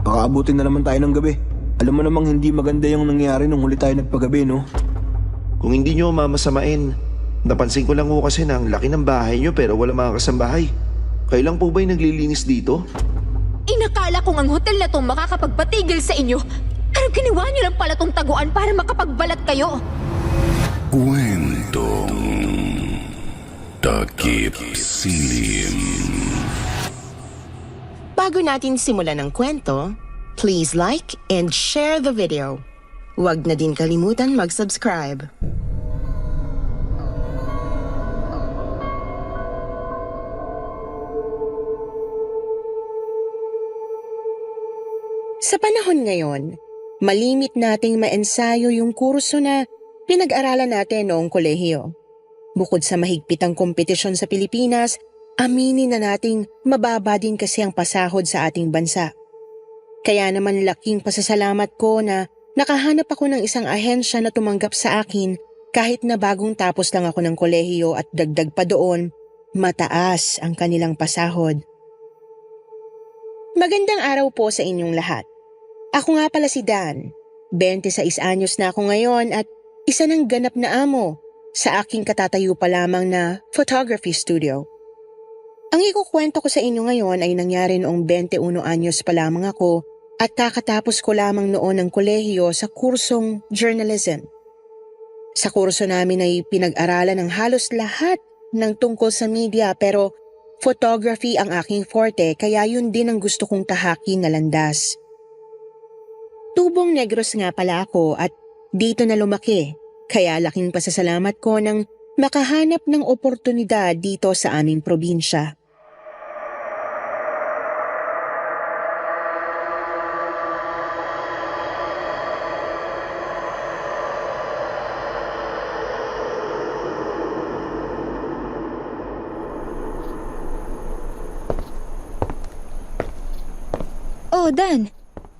Baka abutin na naman tayo ng gabi. Alam mo namang hindi maganda yung nangyari nung huli tayo nagpagabi, no? Kung hindi nyo mamasamain, napansin ko lang ho kasi na ang laki ng bahay nyo pero wala mga kasambahay. Kayo lang po ba'y naglilinis dito? Inakala kong ang hotel na tong makakapagpatigil sa inyo. Pero ginawa niyo lang pala tong taguan para makapagbalat kayo. Kwentong Takip Silim. Bago natin simulan ang kwento, please like and share the video. Huwag na din kalimutan mag-subscribe. Sa panahon ngayon, malimit nating maensayo yung kurso na pinag-aralan natin noong kolehiyo. Bukod sa mahigpitang kompetisyon sa Pilipinas, aminin na nating mababa din kasi ang pasahod sa ating bansa. Kaya naman laking pasasalamat ko na nakahanap ako ng isang ahensya na tumanggap sa akin kahit na bagong tapos lang ako ng kolehiyo at dagdag pa doon, mataas ang kanilang pasahod. Magandang araw po sa inyong lahat. Ako nga pala si Dan. 26 anyos na ako ngayon at isa ng ganap na amo sa aking katatayo pa lamang na photography studio. Ang ikukwento ko sa inyo ngayon ay nangyari noong 21 anyos pa lamang ako at kakatapos ko lamang noon ng kolehiyo sa kursong journalism. Sa kurso namin ay pinag-aralan ng halos lahat ng tungkol sa media pero photography ang aking forte kaya yun din ang gusto kong tahakin na landas. Tubong Negros nga pala ako at dito na lumaki. Kaya laking pasasalamat ko nang makahanap ng oportunidad dito sa aming probinsya. Oh, Dan.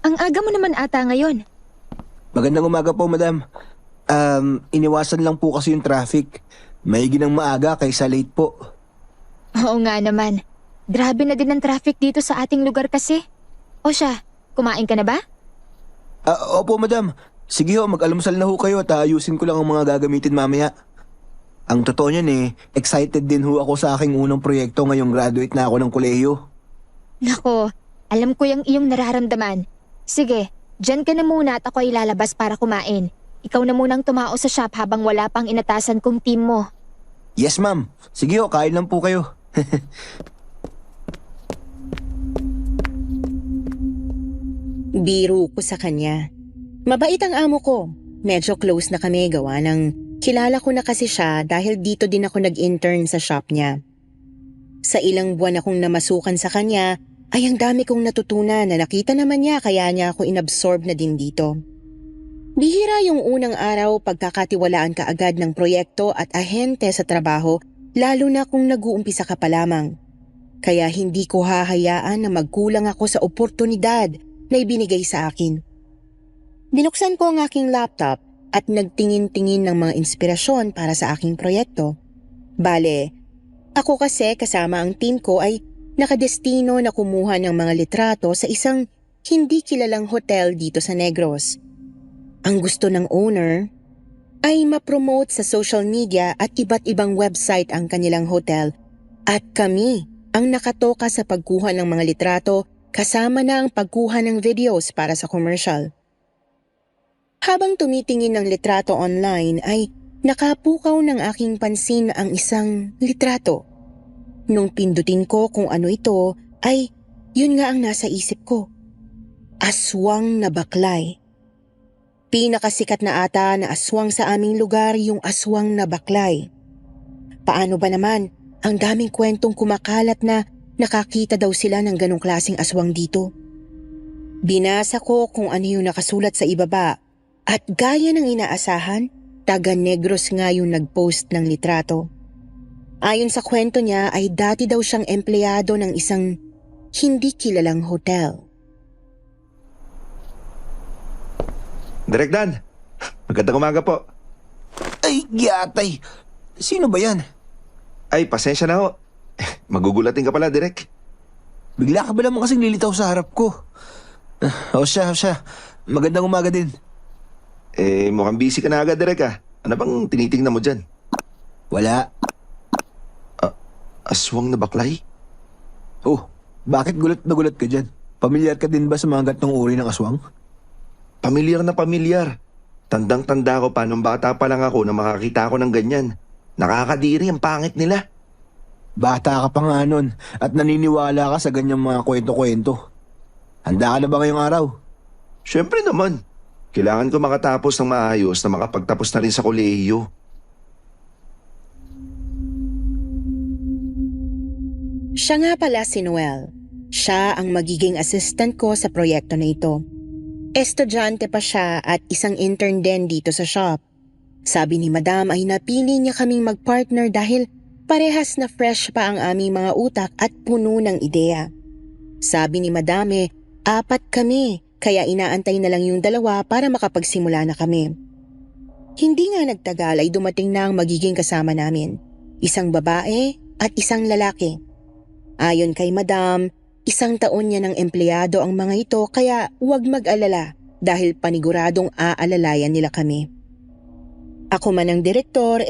Ang aga mo naman ata ngayon. Magandang umaga po, madam. Iniwasan lang po kasi yung traffic. Maigi ng maaga kaysa late po. Oo nga naman. Grabe na din ang traffic dito sa ating lugar kasi. O siya, kumain ka na ba? Opo, madam. Sige ho, mag-almusal na ho kayo at ayusin ko lang ang mga gagamitin mamaya. Ang totoo niyan excited din ho ako sa aking unang proyekto ngayong graduate na ako ng kolehiyo. Nako, alam ko yung iyong nararamdaman. Sige, dyan ka na muna at ako ay lalabas para kumain. Ikaw na munang tumao sa shop habang wala pang inatasan kong team mo. Yes, ma'am. Sige ho, kain lang po kayo. Biro ko sa kanya. Mabait ang amo ko. Medyo close na kami gawa ng kilala ko na kasi siya dahil dito din ako nag-intern sa shop niya. Sa ilang buwan akong namasukan sa kanya ay ang dami kong natutunan na nakita naman niya kaya niya ako inabsorb na din dito. Bihira yung unang araw pagkakatiwalaan ka agad ng proyekto at ahente sa trabaho lalo na kung nag-uumpisa ka pa lamang. Kaya hindi ko hahayaan na magkulang ako sa oportunidad na ibinigay sa akin. Binuksan ko ang aking laptop at nagtingin-tingin ng mga inspirasyon para sa aking proyekto. Bale, ako kasi kasama ang team ko ay nakadestino na kumuha ng mga litrato sa isang hindi kilalang hotel dito sa Negros. Ang gusto ng owner ay ma-promote sa social media at iba't ibang website ang kanilang hotel at kami ang nakatoka sa pagkuha ng mga litrato kasama na ang pagkuha ng videos para sa commercial. Habang tumitingin ng litrato online ay nakapukaw ng aking pansin ang isang litrato. Nung pindutin ko kung ano ito ay yun nga ang nasa isip ko. Aswang na baklay. Pinakasikat na ata na aswang sa aming lugar yung aswang na baklay. Paano ba naman, ang daming kwentong kumakalat na nakakita daw sila ng ganong klaseng aswang dito. Binasa ko kung ano yung nakasulat sa ibaba at gaya ng inaasahan, taga Negros nga yung nag-post ng litrato. Ayon sa kwento niya ay dati daw siyang empleyado ng isang hindi kilalang hotel. Direk Dan, magandang umaga po. Ay, yatay. Sino ba yan? Ay, pasensya na ho. Magugulatin ka pala, Direk. Bigla ka ba naman kasing lilitaw sa harap ko? O siya. Magandang umaga din. Mukhang busy ka na agad, Derek ah. Ano bang tinitingnan mo dyan? Wala. Aswang na baklay? Oh, bakit gulat na gulat ka dyan? Pamilyar ka din ba sa mga gantong uri ng aswang? Pamilyar na pamilyar. Tandang-tanda ko pa nung bata pa lang ako na makakita ako ng ganyan. Nakakadiri ang pangit nila. Bata ka pa nga nun at naniniwala ka sa ganyang mga kwento-kwento. Handa ka na ba ngayong araw? Siyempre naman. Kailangan ko makatapos ng maayos na makapagtapos na rin sa kolehiyo. Siya nga pala si Noel. Siya ang magiging assistant ko sa proyekto na ito. Estudyante pa siya at isang intern din dito sa shop. Sabi ni Madam ay napili niya kaming magpartner dahil parehas na fresh pa ang aming mga utak at puno ng ideya. Sabi ni Madam 4 kami, kaya inaantay na lang yung 2 para makapagsimula na kami. Hindi nga nagtagal ay dumating na ang magiging kasama namin. Isang babae at isang lalaki. Ayon kay Madam, 1 taon niya ng empleyado ang mga ito kaya huwag mag-alala dahil paniguradong aalalayan nila kami. Ako man ang direktor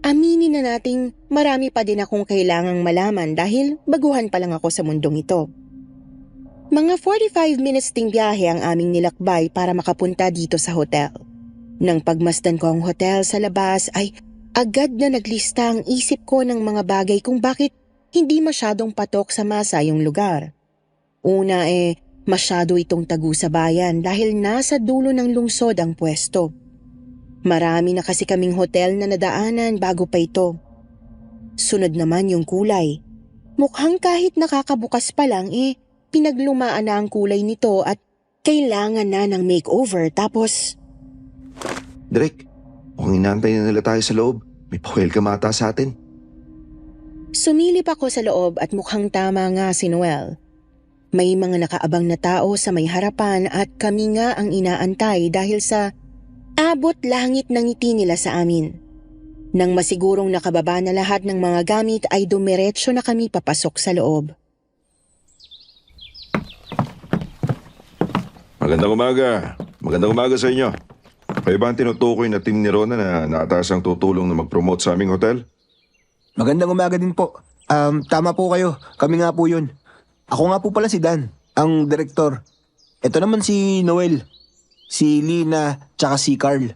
aminin na nating marami pa din akong kailangang malaman dahil baguhan pa lang ako sa mundong ito. Mga 45 minutes ding biyahe ang aming nilakbay para makapunta dito sa hotel. Nang pagmasdan ko ang hotel sa labas ay agad na naglista ang isip ko ng mga bagay kung bakit hindi masyadong patok sa masa yung lugar. Una masyado itong tagu sa bayan dahil nasa dulo ng lungsod ang pwesto. Marami na kasi kaming hotel na nadaanan bago pa ito. Sunod naman yung kulay. Mukhang kahit nakakabukas pa lang pinaglumaan na ang kulay nito at kailangan na ng makeover tapos... Derek, mukhang inaantay na nila tayo sa loob. May pa-welcome ata sa atin. Sumilip ako sa loob at mukhang tama nga si Noel. May mga nakaabang na tao sa may harapan at kami nga ang inaantay dahil sa abot langit ng ngiti nila sa amin. Nang masigurong nakababa na lahat ng mga gamit ay dumiretso na kami papasok sa loob. Magandang umaga. Magandang umaga sa inyo. Kayo ba ang tinutukoy na team ni Rona na naatasang tutulong na mag-promote sa aming hotel? Magandang umaga din po. Tama po kayo. Kami nga po yun. Ako nga po pala si Dan, ang direktor. Ito naman si Noel, si Lina, tsaka si Carl.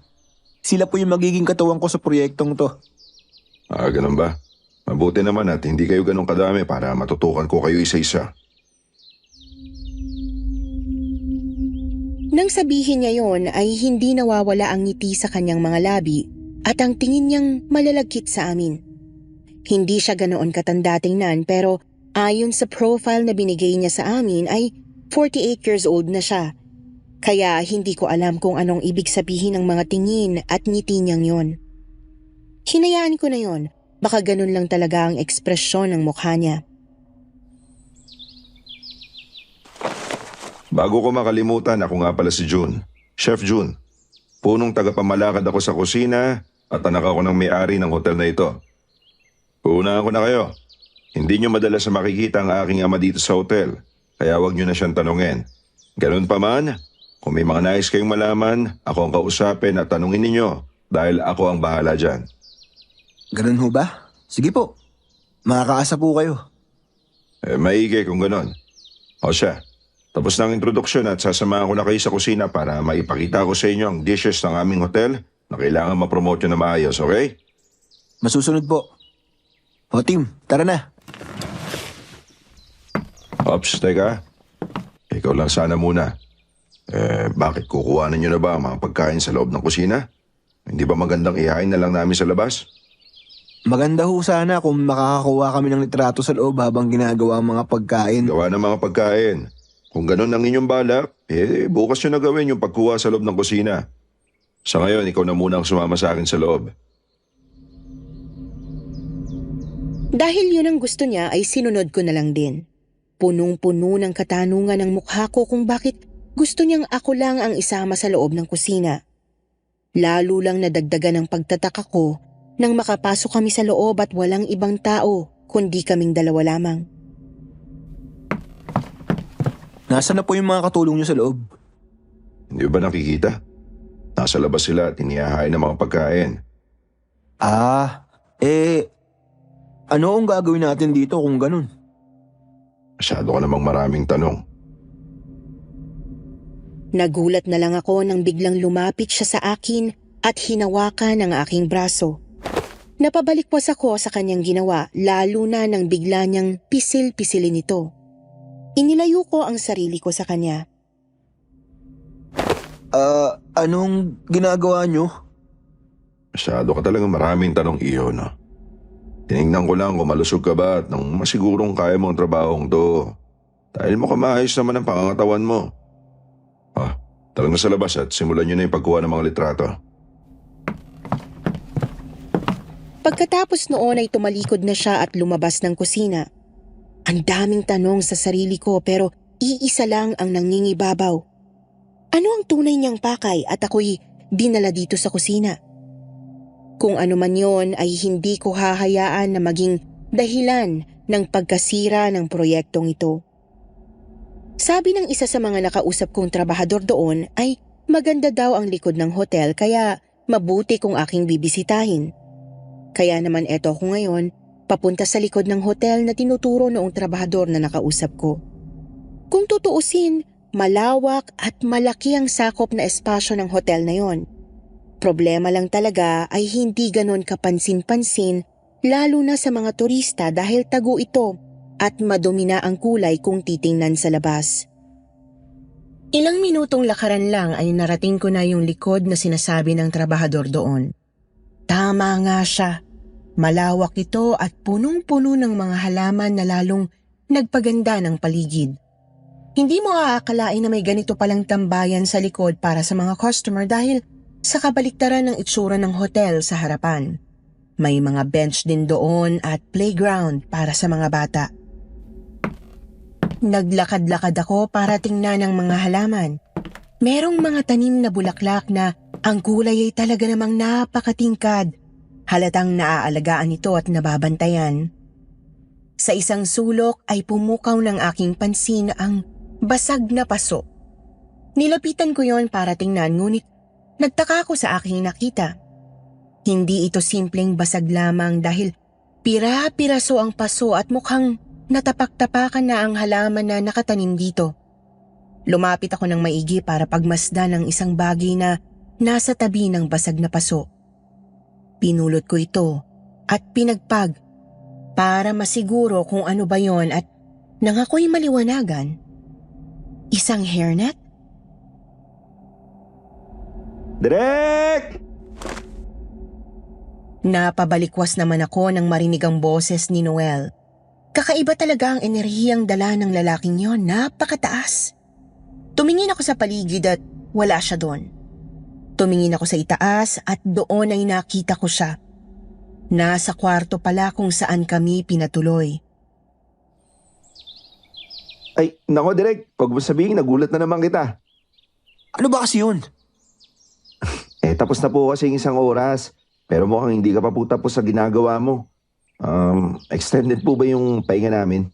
Sila po yung magiging katuwang ko sa proyektong to. Ganun ba? Mabuti naman at hindi kayo ganun kadami para matutukan ko kayo isa-isa. Nang sabihin niya yon ay hindi nawawala ang ngiti sa kanyang mga labi at ang tingin niyang malalagkit sa amin. Hindi siya ganoon katanda tingnan pero ayon sa profile na binigay niya sa amin ay 48 years old na siya. Kaya hindi ko alam kung anong ibig sabihin ng mga tingin at ngiti niyang yon. Hinayaan ko na yon, baka ganun lang talaga ang ekspresyon ng mukha niya. Bago ko makalimutan, ako nga pala si June. Chef June. Punong tagapamalakad ako sa kusina at anak ako ng may-ari ng hotel na ito. Uunahan ko na kayo. Hindi nyo madalas na makikita ang aking ama dito sa hotel, kaya wag nyo na siyang tanungin. Ganun pa man, kung may mga nais kayong malaman, ako ang kausapin at tanungin ninyo dahil ako ang bahala dyan. Ganun ho ba? Sige po. Makakaasa po kayo. Maigi kung ganun. O siya, tapos na ang introduksyon at sasamahan ko na kayo sa kusina para maipakita ko sa inyo ang dishes ng aming hotel na kailangan ma-promote nyo na maayos, okay? Masusunod po. O team, tara na. Ops, teka. Ikaw lang sana muna. Bakit kukuhanan nyo na ba ang mga pagkain sa loob ng kusina? Hindi ba magandang ihain na lang namin sa labas? Maganda ho sana kung makakakuha kami ng litrato sa loob habang ginagawa ang mga pagkain. Gawa ng mga pagkain. Kung ganun ang inyong balak, bukas nyo na gawin yung pagkuha sa loob ng kusina. Sa ngayon, ikaw na muna ang sumama sa akin sa loob. Dahil yun ang gusto niya ay sinunod ko na lang din. Punong-puno ng katanungan ang mukha ko kung bakit gusto niyang ako lang ang isama sa loob ng kusina. Lalo lang nadagdagan ang pagtataka ko nang makapasok kami sa loob at walang ibang tao kundi kaming 2 lamang. Nasaan na po yung mga katulong nyo sa loob? Hindi ba nakikita? Nasa labas sila at inihahain ng mga pagkain. Ano ang gagawin natin dito kung ganun? Masyado ka namang maraming tanong. Nagulat na lang ako nang biglang lumapit siya sa akin at hinawakan ang aking braso. Napabalikwas ako sa kanyang ginawa, lalo na nang bigla niyang pisil-pisilin ito. Inilayo ko ang sarili ko sa kanya. Anong ginagawa nyo? Masyado ka talagang maraming tanong, Iho, no? Tinignan ko lang kung malusog ka ba at nang masigurong kaya mo ang trabahong to. Dahil mukhang maayos naman ang pangangatawan mo. Tara na sa labas at simulan nyo na yung pagkuha ng mga litrato. Pagkatapos noon ay tumalikod na siya at lumabas ng kusina. Ang daming tanong sa sarili ko pero iisa lang ang nangingibabaw. Ano ang tunay niyang pakay at ako'y dinala dito sa kusina? Kung ano man yon ay hindi ko hahayaan na maging dahilan ng pagkasira ng proyektong ito. Sabi ng isa sa mga nakausap kong trabahador doon ay maganda daw ang likod ng hotel kaya mabuti kung aking bibisitahin. Kaya naman eto ako ngayon, papunta sa likod ng hotel na tinuturo noong trabahador na nakausap ko. Kung tutuusin, malawak at malaki ang sakop na espasyo ng hotel na yon. Problema lang talaga ay hindi ganon kapansin-pansin lalo na sa mga turista dahil tago ito at madumi na ang kulay kung titingnan sa labas. Ilang minutong lakaran lang ay narating ko na yung likod na sinasabi ng trabahador doon. Tama nga siya. Malawak ito at punong-puno ng mga halaman na lalong nagpaganda ng paligid. Hindi mo aakalain na may ganito palang tambayan sa likod para sa mga customer dahil sa kabaliktaran ng itsura ng hotel sa harapan. May mga bench din doon at playground para sa mga bata. Naglakad-lakad ako para tingnan ang mga halaman. Merong mga tanim na bulaklak na ang kulay ay talaga namang napakatingkad. Halatang naaalagaan ito at nababantayan. Sa isang sulok ay pumukaw ng aking pansin ang basag na paso. Nilapitan ko yon para tingnan ngunit nagtaka ako sa aking nakita. Hindi ito simpleng basag lamang dahil pira-piraso ang paso at mukhang natapak-tapakan na ang halaman na nakatanim dito. Lumapit ako ng maigi para pagmasdan ng isang bagay na nasa tabi ng basag na paso. Pinulot ko ito at pinagpag para masiguro kung ano ba yon at nang ako'y maliwanagan, isang hairnet? Direk! Napabalikwas naman ako nang marinig ang boses ni Noel. Kakaiba talaga ang enerhiyang dala ng lalaking yon, napakataas. Tumingin ako sa paligid at wala siya doon. Tumingin ako sa itaas at doon ay nakita ko siya. Nasa kwarto pala kung saan kami pinatuloy. Ay, nako Direk, pag mo sabihin, nagulat na naman kita. Ano ba kasi yun? Tapos na po kasi yung isang oras. Pero mukhang hindi ka pa po tapos sa ginagawa mo. Extended po ba yung pahinga namin?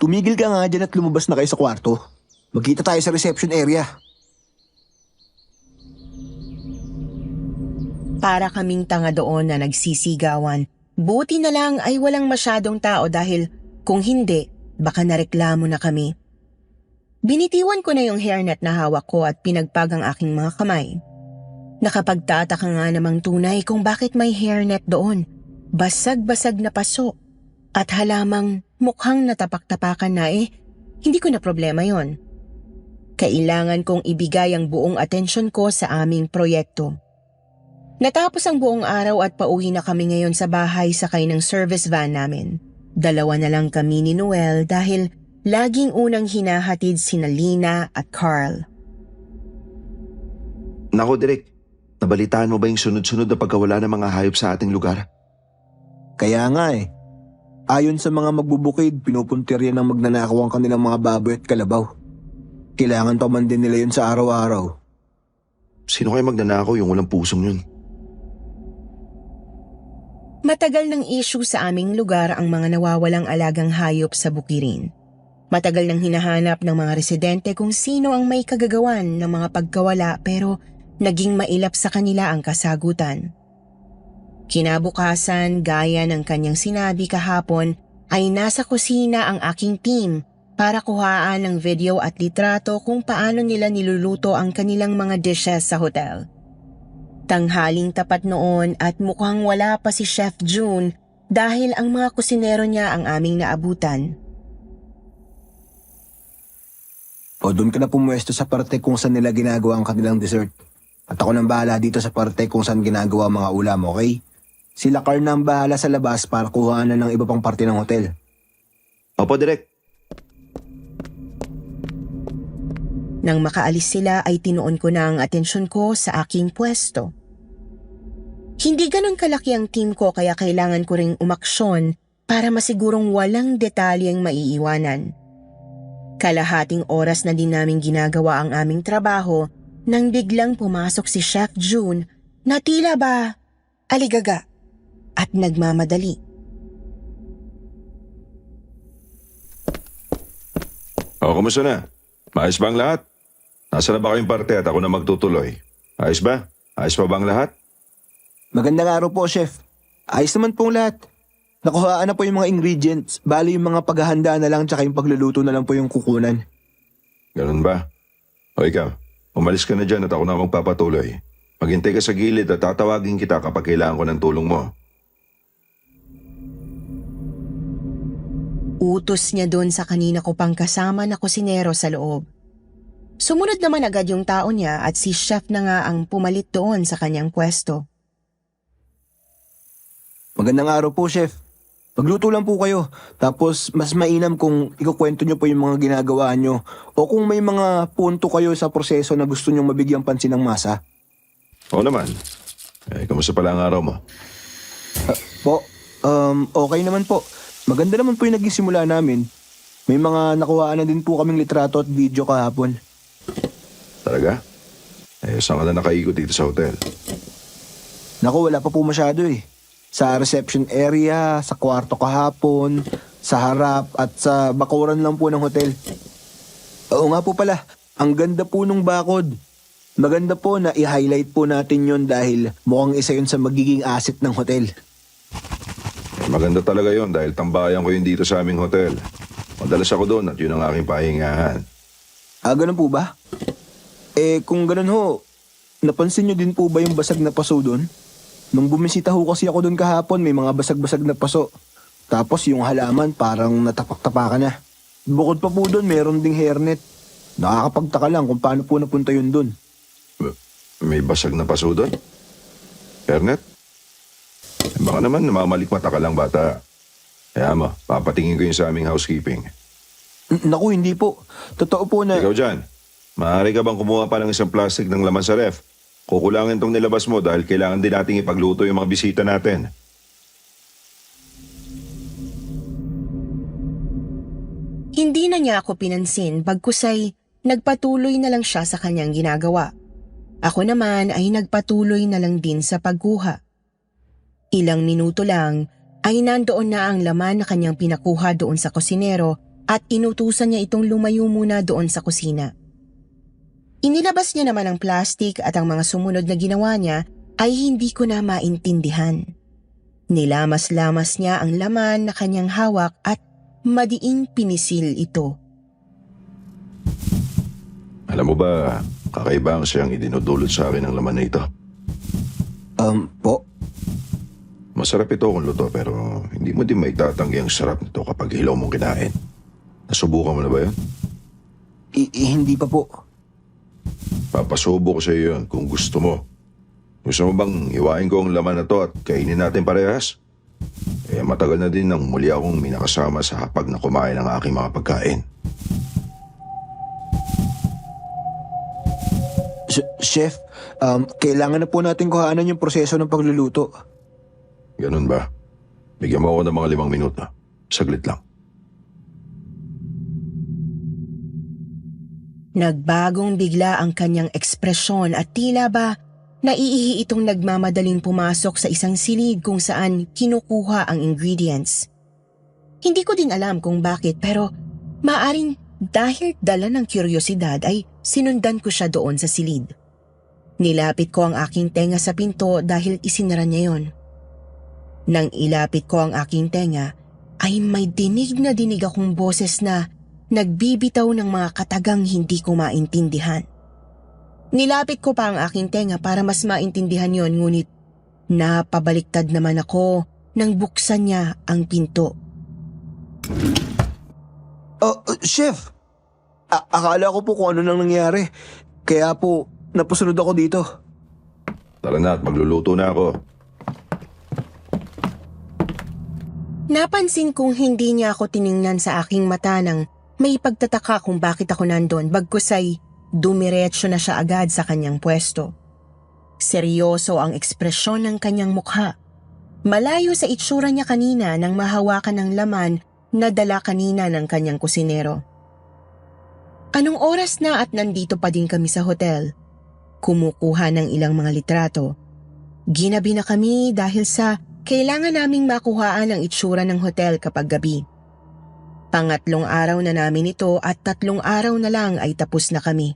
Tumigil ka nga dyan at lumabas na kayo sa kwarto. Magkita tayo sa reception area. Para kaming tanga doon na nagsisigawan. Buti na lang ay walang masyadong tao dahil kung hindi, baka nareklamo na kami. Binitiwan ko na yung hairnet na hawak ko at pinagpag ang aking mga kamay. Nakapagtataka nga namang tunay kung bakit may hairnet doon. Basag-basag na paso at halamang mukhang natapak-tapakan na hindi ko na problema yon. Kailangan kong ibigay ang buong atensyon ko sa aming proyekto. Natapos ang buong araw at pauwi na kami ngayon sa bahay sakay ng service van namin. Dalawa na lang kami ni Noel dahil laging unang hinahatid sina Lina at Carl. Nako Direk, nabalitaan mo ba yung sunod-sunod na pagkawala ng mga hayop sa ating lugar? Kaya nga ayon sa mga magbubukid, pinupuntir yan ng magnanakaw ang kanilang mga baboy at kalabaw. Kailangan pa man din nila yun sa araw-araw. Sino kayo magnanakaw yung walang pusong yun? Matagal ng issue sa aming lugar ang mga nawawalang alagang hayop sa bukirin. Matagal nang hinahanap ng mga residente kung sino ang may kagagawan ng mga pagkawala pero naging mailap sa kanila ang kasagutan. Kinabukasan, gaya ng kanyang sinabi kahapon, ay nasa kusina ang aking team para kuhaan ng video at litrato kung paano nila niluluto ang kanilang mga dishes sa hotel. Tanghaling tapat noon at mukhang wala pa si Chef June dahil ang mga kusinero niya ang aming naabutan. O doon ka na pumuesto sa parte kung saan nila ginagawa ang kanilang dessert. At ako nang bahala dito sa parte kung saan ginagawa ang mga ulam, okay? Sila Carl na ang bahala sa labas para kuhaan na ng iba pang parte ng hotel. Opo, Direk. Nang makaalis sila ay tinuon ko na ang atensyon ko sa aking pwesto. Hindi ganun kalaki ang team ko kaya kailangan ko ring umaksyon para masigurong walang detalyeng maiiwanan. Kalahating oras na din namin ginagawa ang aming trabaho nang biglang pumasok si Chef June na tila ba aligaga at nagmamadali. O, kumusta na? Maayos ba ang lahat? Nasa na ba kayong parte at ako na magtutuloy? Ayos ba? Ayos pa ba ang lahat? Magandang araw po, Chef. Ayos naman pong lahat. Nakuhaan na po yung mga ingredients. Bali yung mga paghahanda na lang tsaka yung pagluluto na lang po yung kukunan. Ganun ba? O ikaw, umalis ka na dyan at ako na magpapatuloy. Maghintay ka sa gilid at tatawagin kita kapag kailangan ko ng tulong mo. Utos niya doon sa kanina ko pang kasama na kusinero sa loob. Sumunod naman agad yung tao niya at si Chef na nga ang pumalit doon sa kanyang pwesto. Magandang araw po, Chef. Magluto lang po kayo. Tapos mas mainam kung ikukwento nyo po yung mga ginagawa nyo o kung may mga punto kayo sa proseso na gusto nyong mabigyang pansin ng masa. Oo naman. Kamusta pala ang araw mo? Okay naman po. Maganda naman po yung naging simula namin. May mga nakuhaan na din po kaming litrato at video kahapon. Talaga? Saan ka na nakaikot dito sa hotel? Naku, wala pa po masyado eh. Sa reception area, sa kwarto kahapon, sa harap at sa bakuran lang po ng hotel. Oo nga po pala, ang ganda po nung bakod. Maganda po na i-highlight po natin yon dahil mukhang isa yun sa magiging asset ng hotel. Maganda talaga yon dahil tambayan ko yun dito sa aming hotel. Madalas ako doon at yun ang aking pahingahan. Ganun po ba? Kung ganun ho, napansin nyo din po ba yung basag na paso doon? Nung bumisita ho kasi ako doon kahapon, may mga basag-basag na paso. Tapos yung halaman parang natapak-tapakan na. Bukod pa po doon, meron ding hairnet. Nakakapagtaka lang kung paano po napunta yun doon. May basag na paso doon? Ernest? Baka naman namamalikmata ka lang, bata. Kaya mo, papatingin ko yun sa aming housekeeping. Naku, hindi po. Totoo po na... Ikaw dyan, maaari ka bang kumuha pa ng isang plastic ng laman sa ref? Kukulangin tong nilabas mo dahil kailangan din nating ipagluto yung mga bisita natin. Hindi na niya ako pinansin bagkusay nagpatuloy na lang siya sa kanyang ginagawa. Ako naman ay nagpatuloy na lang din sa pagkuha. Ilang minuto lang ay nandoon na ang laman na kanyang pinakuha doon sa kusinero at inutusan niya itong lumayo muna doon sa kusina. Inilabas niya naman ang plastic at ang mga sumunod na ginawa niya ay hindi ko na maintindihan. Nilamas-lamas niya ang laman na kanyang hawak at madiing pinisil ito. Alam mo ba, kakaiba ang siyang idinudulot sa akin ng laman na ito. Po? Masarap ito kung luto pero hindi mo din maitatanggi ang sarap nito kapag hilaw mong kinain. Nasubukan mo na ba yun? Hindi pa po. Papasubo ko sa iyo yun kung gusto mo. Gusto mo bang iwain ko ang laman na to at kainin natin parehas? Matagal na din nang muli akong minakasama sa hapag na kumain ng aking mga pagkain. Chef, kailangan na po natin kuhanan yung proseso ng pagluluto. Ganun ba? Bigyan mo ako ng mga 5 minuto. Saglit lang. Nagbagong bigla ang kanyang ekspresyon at tila ba naiihi itong nagmamadaling pumasok sa isang silid kung saan kinukuha ang ingredients. Hindi ko din alam kung bakit pero Maaring dahil dala ng kuryosidad ay sinundan ko siya doon sa silid. Nilapit ko ang aking tenga sa pinto dahil isinara niya yon. Nang ilapit ko ang aking tenga, ay may dinig akong boses na nagbibitaw ng mga katagang hindi ko maintindihan. Nilapit ko pa ang aking tenga para mas maintindihan yon, ngunit napabaliktad naman ako nang buksan niya ang pinto. Chef! Akala ko po kung ano nang nangyari. Kaya po, napusunod ako dito. Tara na at magluluto na ako. Napansin kong hindi niya ako tiningnan sa aking mata nang may pagtataka kung bakit ako nandun, bagkus ay dumiretso na siya agad sa kanyang pwesto. Seryoso ang ekspresyon ng kanyang mukha. Malayo sa itsura niya kanina nang mahawakan ng laman na dala kanina ng kanyang kusinero. Anong oras na at nandito pa din kami sa hotel? Kumukuha ng ilang mga litrato. Ginabi na kami dahil sa kailangan naming makuhaan ang itsura ng hotel kapag gabi. Pangatlong araw na namin ito at 3 araw na lang ay tapos na kami.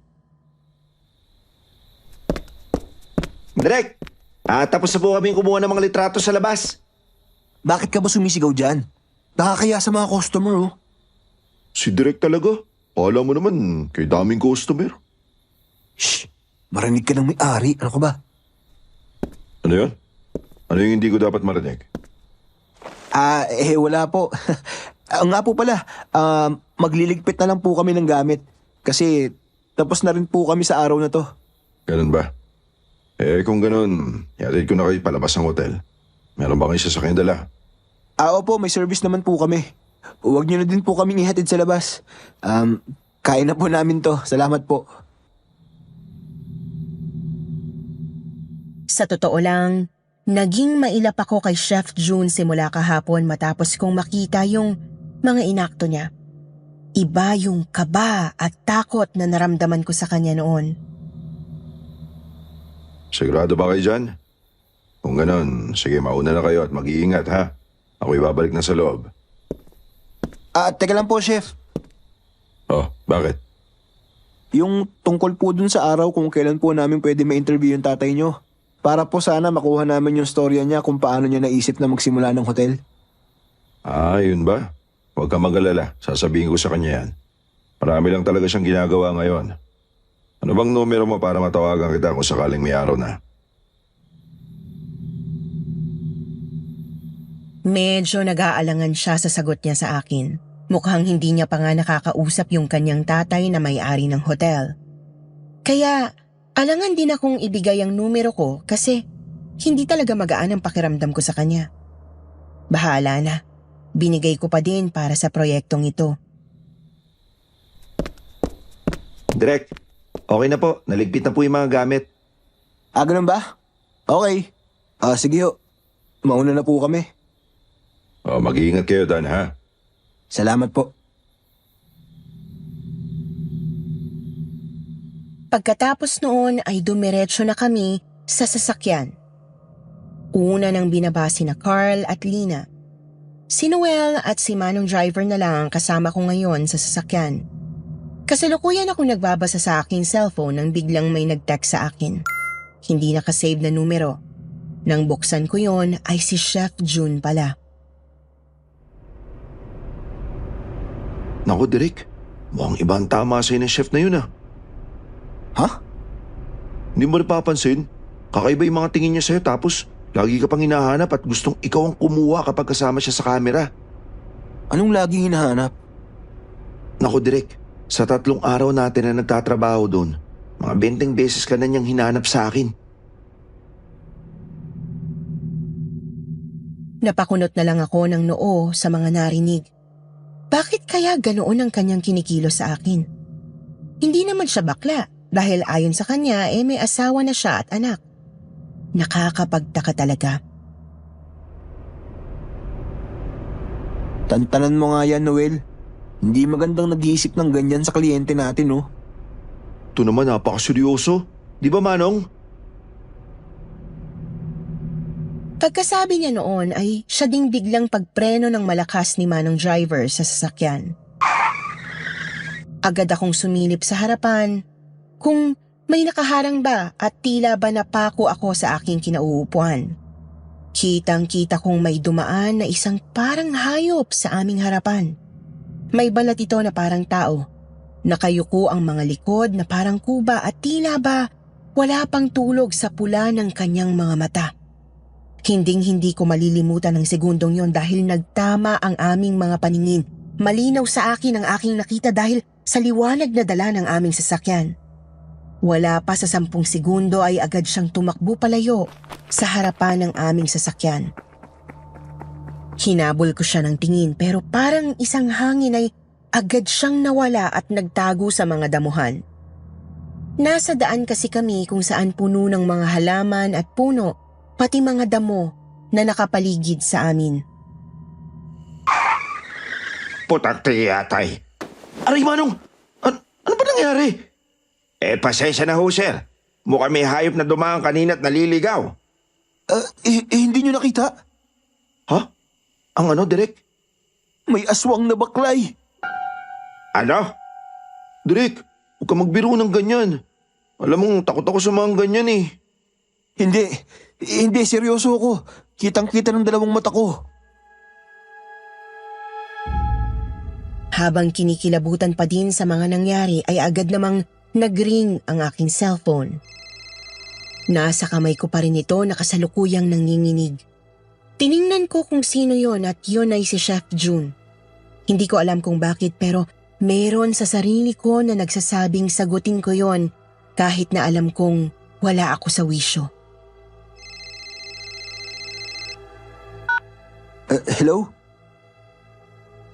Direk! Tapos na po kami kumuha ng mga litrato sa labas. Bakit ka ba sumisigaw dyan? Nakakaya sa mga customer, oh. Si Direk talaga. Alam mo naman, kay daming customer. Shh! Marinig ka ng may-ari. Ano ka ba? Ano yun? Ano yung hindi ko dapat marinig? Wala po. Nga po pala, magliligpit na lang po kami ng gamit. Kasi tapos na rin po kami sa araw na to. Ganun ba? Kung ganun, yatid ko na kayo palabas ng hotel. Meron ba kayo sasakyan dala? Opo, may service naman po kami. Huwag niyo na din po kaming ihatid sa labas. Kaya na po namin to. Salamat po. Sa totoo lang, naging mailap ako kay Chef June simula kahapon matapos kong makita yung mga inakto niya. Iba yung kaba at takot na naramdaman ko sa kanya noon. Sigurado ba kayo dyan? Kung ganun, sige mauna na kayo at mag-iingat ha. Ako'y babalik na sa loob. Teka lang po, Chef. Oh, bakit? Yung tungkol po dun sa araw kung kailan po namin pwede ma-interview yung tatay nyo. Para po sana makuha namin yung storya niya kung paano niya naisip na magsimula ng hotel. Yun ba? Huwag ka mag-alala. Sasabihin ko sa kanya yan. Marami lang talaga siyang ginagawa ngayon. Ano bang numero mo para matawagan kita kung sakaling may araw na? Medyo nag-aalangan siya sa sagot niya sa akin. Mukhang hindi niya pa nga nakakausap yung kanyang tatay na may-ari ng hotel. Kaya alangan din akong ibigay ang numero ko kasi hindi talaga magaan ang pakiramdam ko sa kanya. Bahala na. Binigay ko pa din para sa proyektong ito. Direk, okay na po. Naligpit na po yung mga gamit. Ganun ba? Okay. Sige ho. Mauna na po kami. Mag-iingat kayo, Dan, ha? Salamat po. Pagkatapos noon ay dumiretso na kami sa sasakyan. Una nang binabasi na Carl at Lina. Si Noel at si Manong driver na lang ang kasama ko ngayon sa sasakyan. Kasalukuyan ako nagbabasa sa aking cellphone nang biglang may nag-text sa akin. Hindi nakasave na numero. Nang buksan ko yon ay si Chef June pala. Naku, Direk. Mukhang iba ang tama sa'yo ng chef na yun, Ha? Hindi mo napapansin? Kakaiba yung mga tingin niya sa'yo tapos lagi ka pang hinahanap at gustong ikaw ang kumuha kapag kasama siya sa camera. Anong laging hinahanap? Naku, Direk. Sa 3 araw natin na nagtatrabaho doon, mga 20 beses ka na niyang hinahanap sa akin. Napakunot na lang ako ng noo sa mga narinig. Bakit kaya ganoon ang kanyang kinikilo sa akin? Hindi naman siya bakla dahil ayon sa kanya may asawa na siya at anak. Nakakapagtaka talaga. Tantanan mo nga yan, Noel. Hindi magandang nag-iisip ng ganyan sa kliyente natin, no? Ito naman napakaseryoso. Di ba, Manong? Pagkasabi niya noon ay siya ding biglang pagpreno ng malakas ni Manong driver sa sasakyan. Agad akong sumilip sa harapan kung may nakaharang ba at tila ba napako ako sa aking kinauupuan. Kitang-kita kong may dumaan na isang parang hayop sa aming harapan. May balat ito na parang tao. Nakayuko ang mga likod na parang kuba at tila ba wala pang tulog sa pula ng kanyang mga mata. Hinding-hindi ko malilimutan ang segundong yon dahil nagtama ang aming mga paningin. Malinaw sa akin ang aking nakita dahil sa liwanag na dala ng aming sasakyan. Wala pa sa 10 segundo ay agad siyang tumakbo palayo sa harapan ng aming sasakyan. Hinabol ko siya ng tingin pero parang isang hangin ay agad siyang nawala at nagtago sa mga damuhan. Nasa daan kasi kami kung saan puno ng mga halaman at puno, pati mga damo na nakapaligid sa amin. Putakte yatay. Aray Manong, ano ba nangyari? Pasensya na ho, sir. Mukhang may hayop na dumaan kanina at naliligaw. Hindi nyo nakita? Ha? Ang ano, Direk? May aswang na baklay. Ano? Direk, huwag ka magbiro ng ganyan. Alam mo, takot ako sa mga ganyan eh. Hindi, seryoso ako. Kitang-kita ng 2 mata ko. Habang kinikilabutan pa din sa mga nangyari ay agad namang nag-ring ang aking cellphone. Nasa kamay ko pa rin ito nakasalukuyang nanginginig. Tiningnan ko kung sino yon at yon ay si Chef June. Hindi ko alam kung bakit pero meron sa sarili ko na nagsasabing sagutin ko yon kahit na alam kong wala ako sa wisyo. Hello?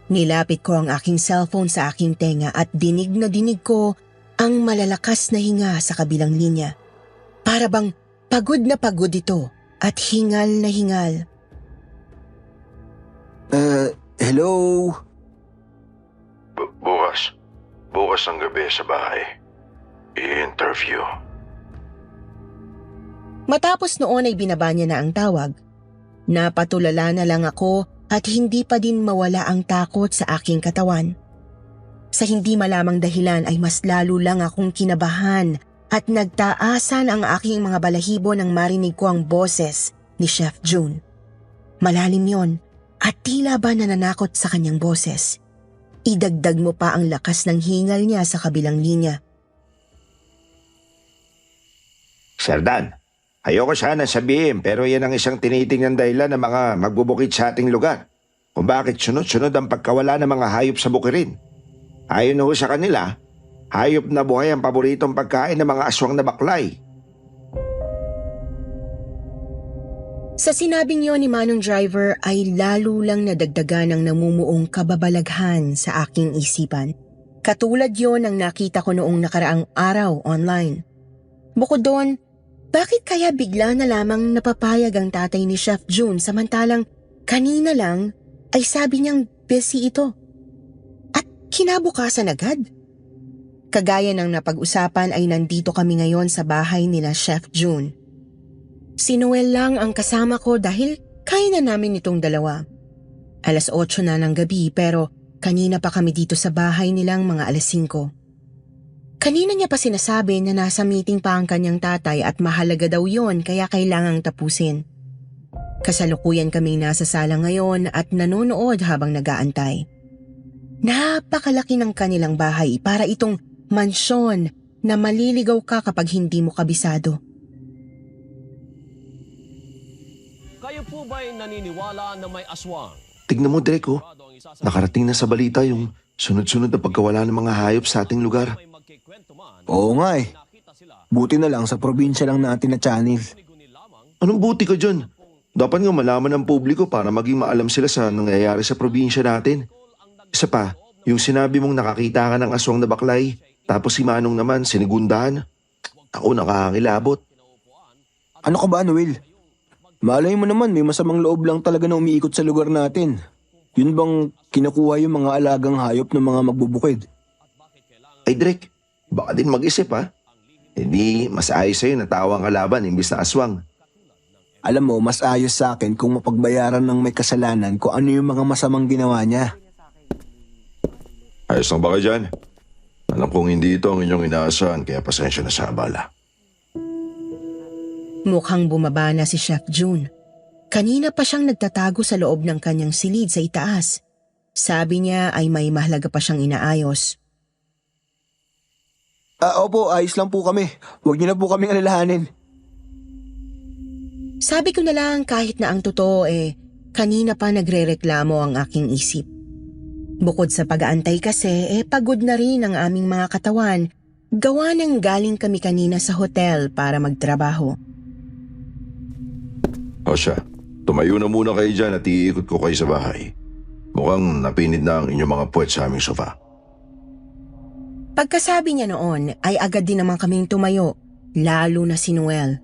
Nilapit ko ang aking cellphone sa aking tenga at dinig na dinig ko ang malalakas na hinga sa kabilang linya. Para bang pagod na pagod ito at hingal na hingal. Hello? Bukas ng gabi sa bahay. I-interview. Matapos noon ay binaba niya na ang tawag. Napatulala na lang ako at hindi pa din mawala ang takot sa aking katawan. Sa hindi malamang dahilan ay mas lalo lang akong kinabahan at nagtaasan ang aking mga balahibo nang marinig ko ang boses ni Chef June. Malalim yon at tila ba nananakot sa kanyang boses. Idagdag mo pa ang lakas ng hingal niya sa kabilang linya. Sir Dan, ayoko sana sabihin pero yan ang isang tinitingnan dahilan ng mga magbubukid sa ating lugar. Kung bakit sunod-sunod ang pagkawala ng mga hayop sa bukirin. Ayon ho sa kanila, hayop na buhay ang paboritong pagkain ng mga aswang na baklay. Sa sinabing yon ni Manong Driver ay lalo lang nadagdagan ng namumuong kababalaghan sa aking isipan. Katulad yon ang nakita ko noong nakaraang araw online. Bukod doon, bakit kaya bigla na lamang napapayag ang tatay ni Chef June samantalang kanina lang ay sabi niyang busy ito? Kinabukasan agad. Kagaya ng napag-usapan ay nandito kami ngayon sa bahay nila Chef June. Si Noel lang ang kasama ko dahil kaya na namin itong 2. 8:00 na ng gabi pero kanina pa kami dito sa bahay nilang mga 5:00. Kanina niya pa sinasabi na nasa meeting pa ang kanyang tatay at mahalaga daw yon kaya kailangang tapusin. Kasalukuyan kaming nasa sala ngayon at nanonood habang nag-aantay. Napakalaki ng kanilang bahay para itong mansyon na maliligaw ka kapag hindi mo kabisado. Kayo po ba'y naniniwala na may aswang? Tignan mo, Direk, oh. Nakarating na sa balita yung sunod-sunod na pagkawala ng mga hayop sa ating lugar. Oo nga eh. Buti na lang sa probinsya lang natin na channel. Anong buti ka dyan? Dapat nga malaman ng publiko para maging maalam sila sa nangyayari sa probinsya natin. Isa pa, yung sinabi mong nakakita ka ng aswang na baklay, tapos si Manong naman sinigundahan. Ako nakakakilabot. Ano ka ba, Noel? Malay mo naman, may masamang loob lang talaga na umiikot sa lugar natin. Yun bang kinukuha yung mga alagang hayop ng mga magbubukid? Ay, Drek, baka din mag-isip ha. Hindi, mas ayos sa'yo na tawang kalaban imbis na aswang. Alam mo, mas ayos sa akin kung mapagbayaran ng may kasalanan kung ano yung mga masamang ginawa niya. Ayos lang ba kayo dyan? Alam kong hindi ito ang inyong inaasahan kaya pasensya na sa abala. Mukhang bumaba na si Chef June. Kanina pa siyang nagtatago sa loob ng kanyang silid sa itaas. Sabi niya ay may mahalaga pa siyang inaayos. Opo, ayos lang po kami. Huwag niyo na po kaming alalahanin. Sabi ko na lang kahit na ang totoo kanina pa nagrereklamo ang aking isip. Bukod sa pag-aantay kasi, pagod na rin ang aming mga katawan. Gawa ng galing kami kanina sa hotel para magtrabaho. O siya, tumayo na muna kayo dyan at iikot ko kayo sa bahay. Mukhang napinid na ang inyong mga puwet sa aming sofa. Pagkasabi niya noon ay agad din naman kaming tumayo, lalo na si Noel.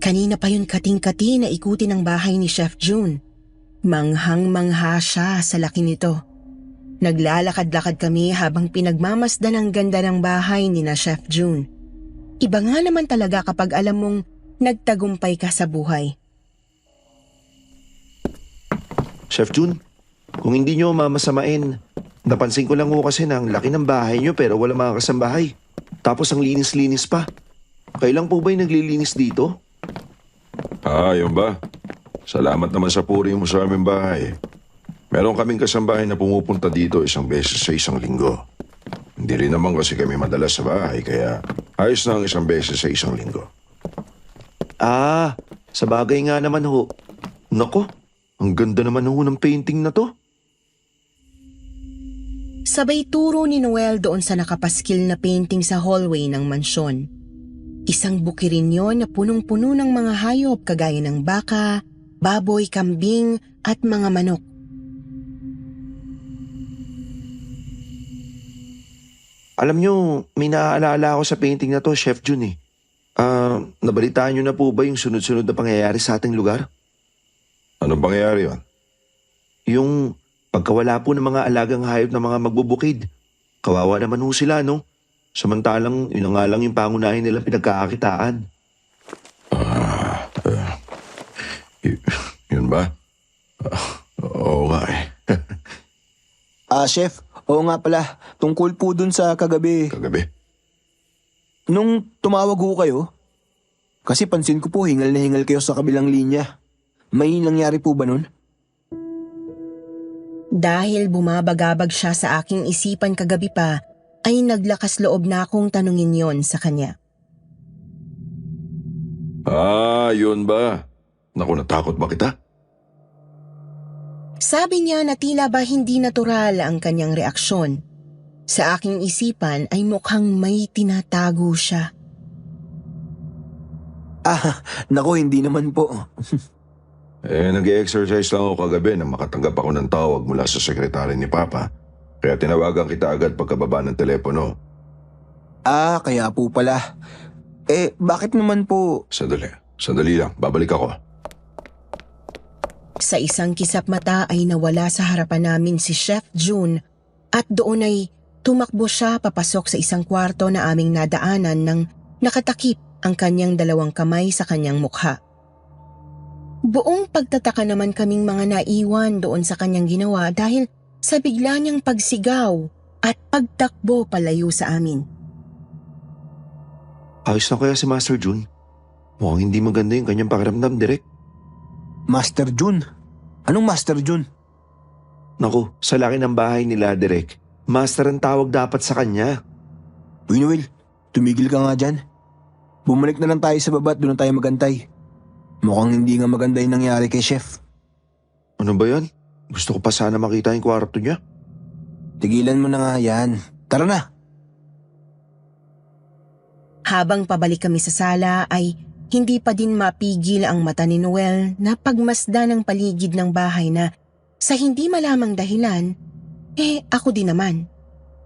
Kanina pa yun kating-kati na ikutin ang bahay ni Chef June. Manghang-mangha siya sa laki nito. Naglalakad-lakad kami habang pinagmamasdan ang ganda ng bahay ni na Chef June. Iba nga naman talaga kapag alam mong nagtagumpay ka sa buhay. Chef June, kung hindi nyo mamasamain, napansin ko lang ho kasi na ang laki ng bahay nyo pero wala mga kasambahay. Tapos ang linis-linis pa. Kailan po ba yung naglilinis dito? Yun ba? Salamat naman sa puri mo sa aming bahay. Meron kaming kasambahay na pumupunta dito isang beses sa isang linggo. Hindi rin naman kasi kami madalas sa bahay kaya ayos na ang isang beses sa isang linggo. Sa bagay nga naman ho. Nako, ang ganda naman ho ng painting na to. Sabay turo ni Noel doon sa nakapaskil na painting sa hallway ng mansyon. Isang bukirin yon na punong-puno ng mga hayop kagaya ng baka, baboy, kambing at mga manok. Alam nyo, may naaalala ako sa painting na to, Chef Jun nabalitaan nyo na po ba yung sunod-sunod na pangyayari sa ating lugar? Anong pangyayari yun? Yung pagkawala po ng mga alagang hayop ng mga magbubukid. Kawawa naman ho sila, no? Samantalang, yun nga lang yung pangunahin nilang pinagkakakitaan. Yun ba? Oo nga eh. Chef, oo nga pala. Tungkol po dun sa kagabi. Kagabi. Nung tumawag ho kayo, kasi pansin ko po hingal na hingal kayo sa kabilang linya. May nangyari po ba nun? Dahil bumabagabag siya sa aking isipan kagabi pa, ay naglakas loob na akong tanungin yon sa kanya. Yun ba? Naku, natakot ba kita? Sabi niya na tila ba hindi natural ang kanyang reaksyon. Sa aking isipan ay mukhang may tinatago siya. Nako, hindi naman po. Nag-exercise lang ako kagabi nang makatanggap ako ng tawag mula sa sekretary ni Papa. Kaya tinawagan kita agad pagkababa ng telepono. Kaya po pala. Bakit naman po? Sandali lang, babalik ako. Sa isang kisap mata ay nawala sa harapan namin si Chef June at doon ay tumakbo siya papasok sa isang kwarto na aming nadaanan nang nakatakip ang kanyang dalawang kamay sa kanyang mukha. Buong pagtataka naman kaming mga naiwan doon sa kanyang ginawa dahil sa bigla niyang pagsigaw at pagtakbo palayo sa amin. Ayos na kaya si Master Jun? Mukhang hindi maganda yung kanyang pakiramdam, Direk. Master Jun? Anong Master Jun? Naku, sa laki ng bahay nila, Direk. Master ang tawag dapat sa kanya. Uy, Noel, tumigil ka nga dyan. Bumalik na lang tayo sa baba at doon na tayo magantay. Mukhang hindi nga maganda yung nangyari kay Chef. Ano ba yan? Gusto ko pa sana makita yung kwarto niya. Tigilan mo na nga yan. Tara na. Habang pabalik kami sa sala ay hindi pa din mapigil ang mata ni Noel na pagmasdan ng paligid ng bahay na sa hindi malamang dahilan, ako din naman.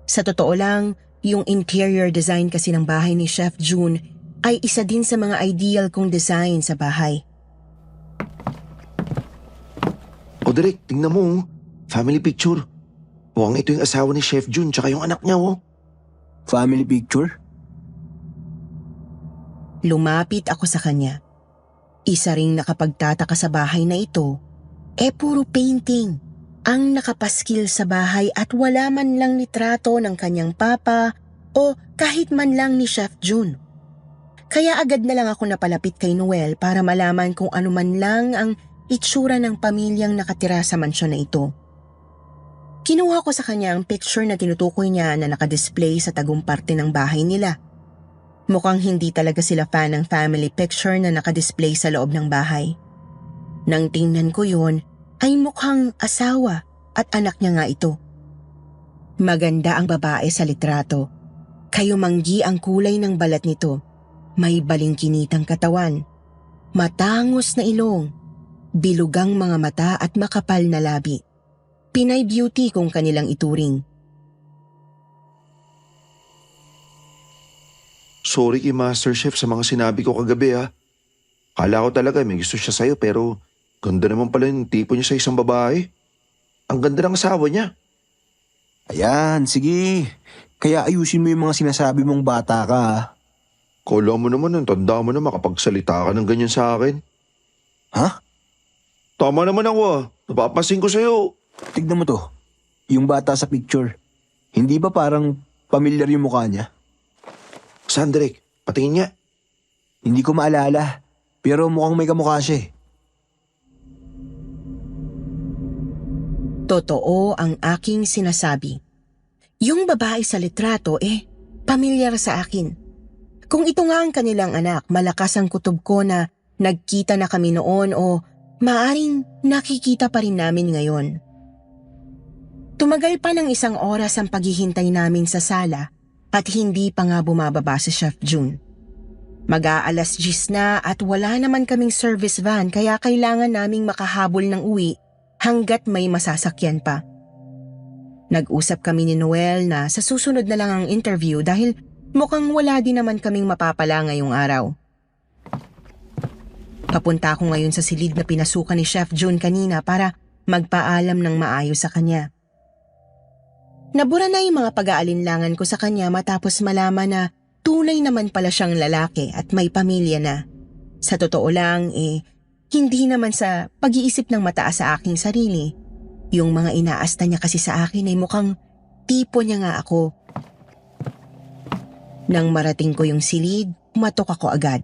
Sa totoo lang, yung interior design kasi ng bahay ni Chef June ay isa din sa mga ideal kong design sa bahay. O Direk, tingnan mo. Family picture. Mukhang ito yung asawa ni Chef Jun tsaka yung anak niya, oh. Family picture? Lumapit ako sa kanya. Isa ring nakapagtataka sa bahay na ito, puro painting ang nakapaskil sa bahay at wala man lang litrato ng kanyang papa o kahit man lang ni Chef June. Kaya agad na lang ako napalapit kay Noel para malaman kung ano man lang ang itsura ng pamilyang nakatira sa mansyon na ito. Kinuha ko sa kanya ang picture na tinutukoy niya na nakadisplay sa tagong parte ng bahay nila. Mukhang hindi talaga sila fan ng family picture na nakadisplay sa loob ng bahay. Nang tingnan ko yun, ay mukhang asawa at anak niya nga ito. Maganda ang babae sa litrato. Kayumanggi ang kulay ng balat nito. May balingkinitang katawan, matangos na ilong, bilugang mga mata at makapal na labi. Pinay beauty kung kanilang ituring. Sorry kay Master Chef sa mga sinabi ko kagabi ha. Kala ko talaga may gusto siya sa'yo pero ganda naman pala yung tipo niya sa isang babae. Ang ganda ng asawa niya. Ayan, sige. Kaya ayusin mo yung mga sinasabi mong bata ka ha. Kala mo naman, ang tanda mo na makapagsalita ka ng ganyan sa akin. Ha? Tama naman ako ah. Napapansin ko sa'yo. Tignan mo to. Yung bata sa picture. Hindi ba parang pamilyar yung mukha niya? Sandrek, patingin niya. Hindi ko maalala. Pero mukhang may kamukha siya eh. Totoo ang aking sinasabi. Yung babae sa litrato pamilyar sa akin. Kung ito nga ang kanilang anak, malakas ang kutob ko na nagkita na kami noon o maaring nakikita pa rin namin ngayon. Tumagal pa ng 1 oras ang paghihintay namin sa sala at hindi pa nga bumababa si Chef June. Mag-aalas 10 na at wala naman kaming service van kaya kailangan naming makahabol ng uwi hanggat may masasakyan pa. Nag-usap kami ni Noel na sa susunod na lang ang interview dahil mukhang wala din naman kaming mapapala ngayong araw. Papunta ako ngayon sa silid na pinasukan ni Chef June kanina para magpaalam ng maayos sa kanya. Nabura na yung mga pag-aalinlangan ko sa kanya matapos malaman na tunay naman pala siyang lalaki at may pamilya na. Sa totoo lang, hindi naman sa pag-iisip ng mataas sa aking sarili. Yung mga inaasta niya kasi sa akin ay mukhang tipo niya nga ako. Nang marating ko yung silid, pumatok ako agad.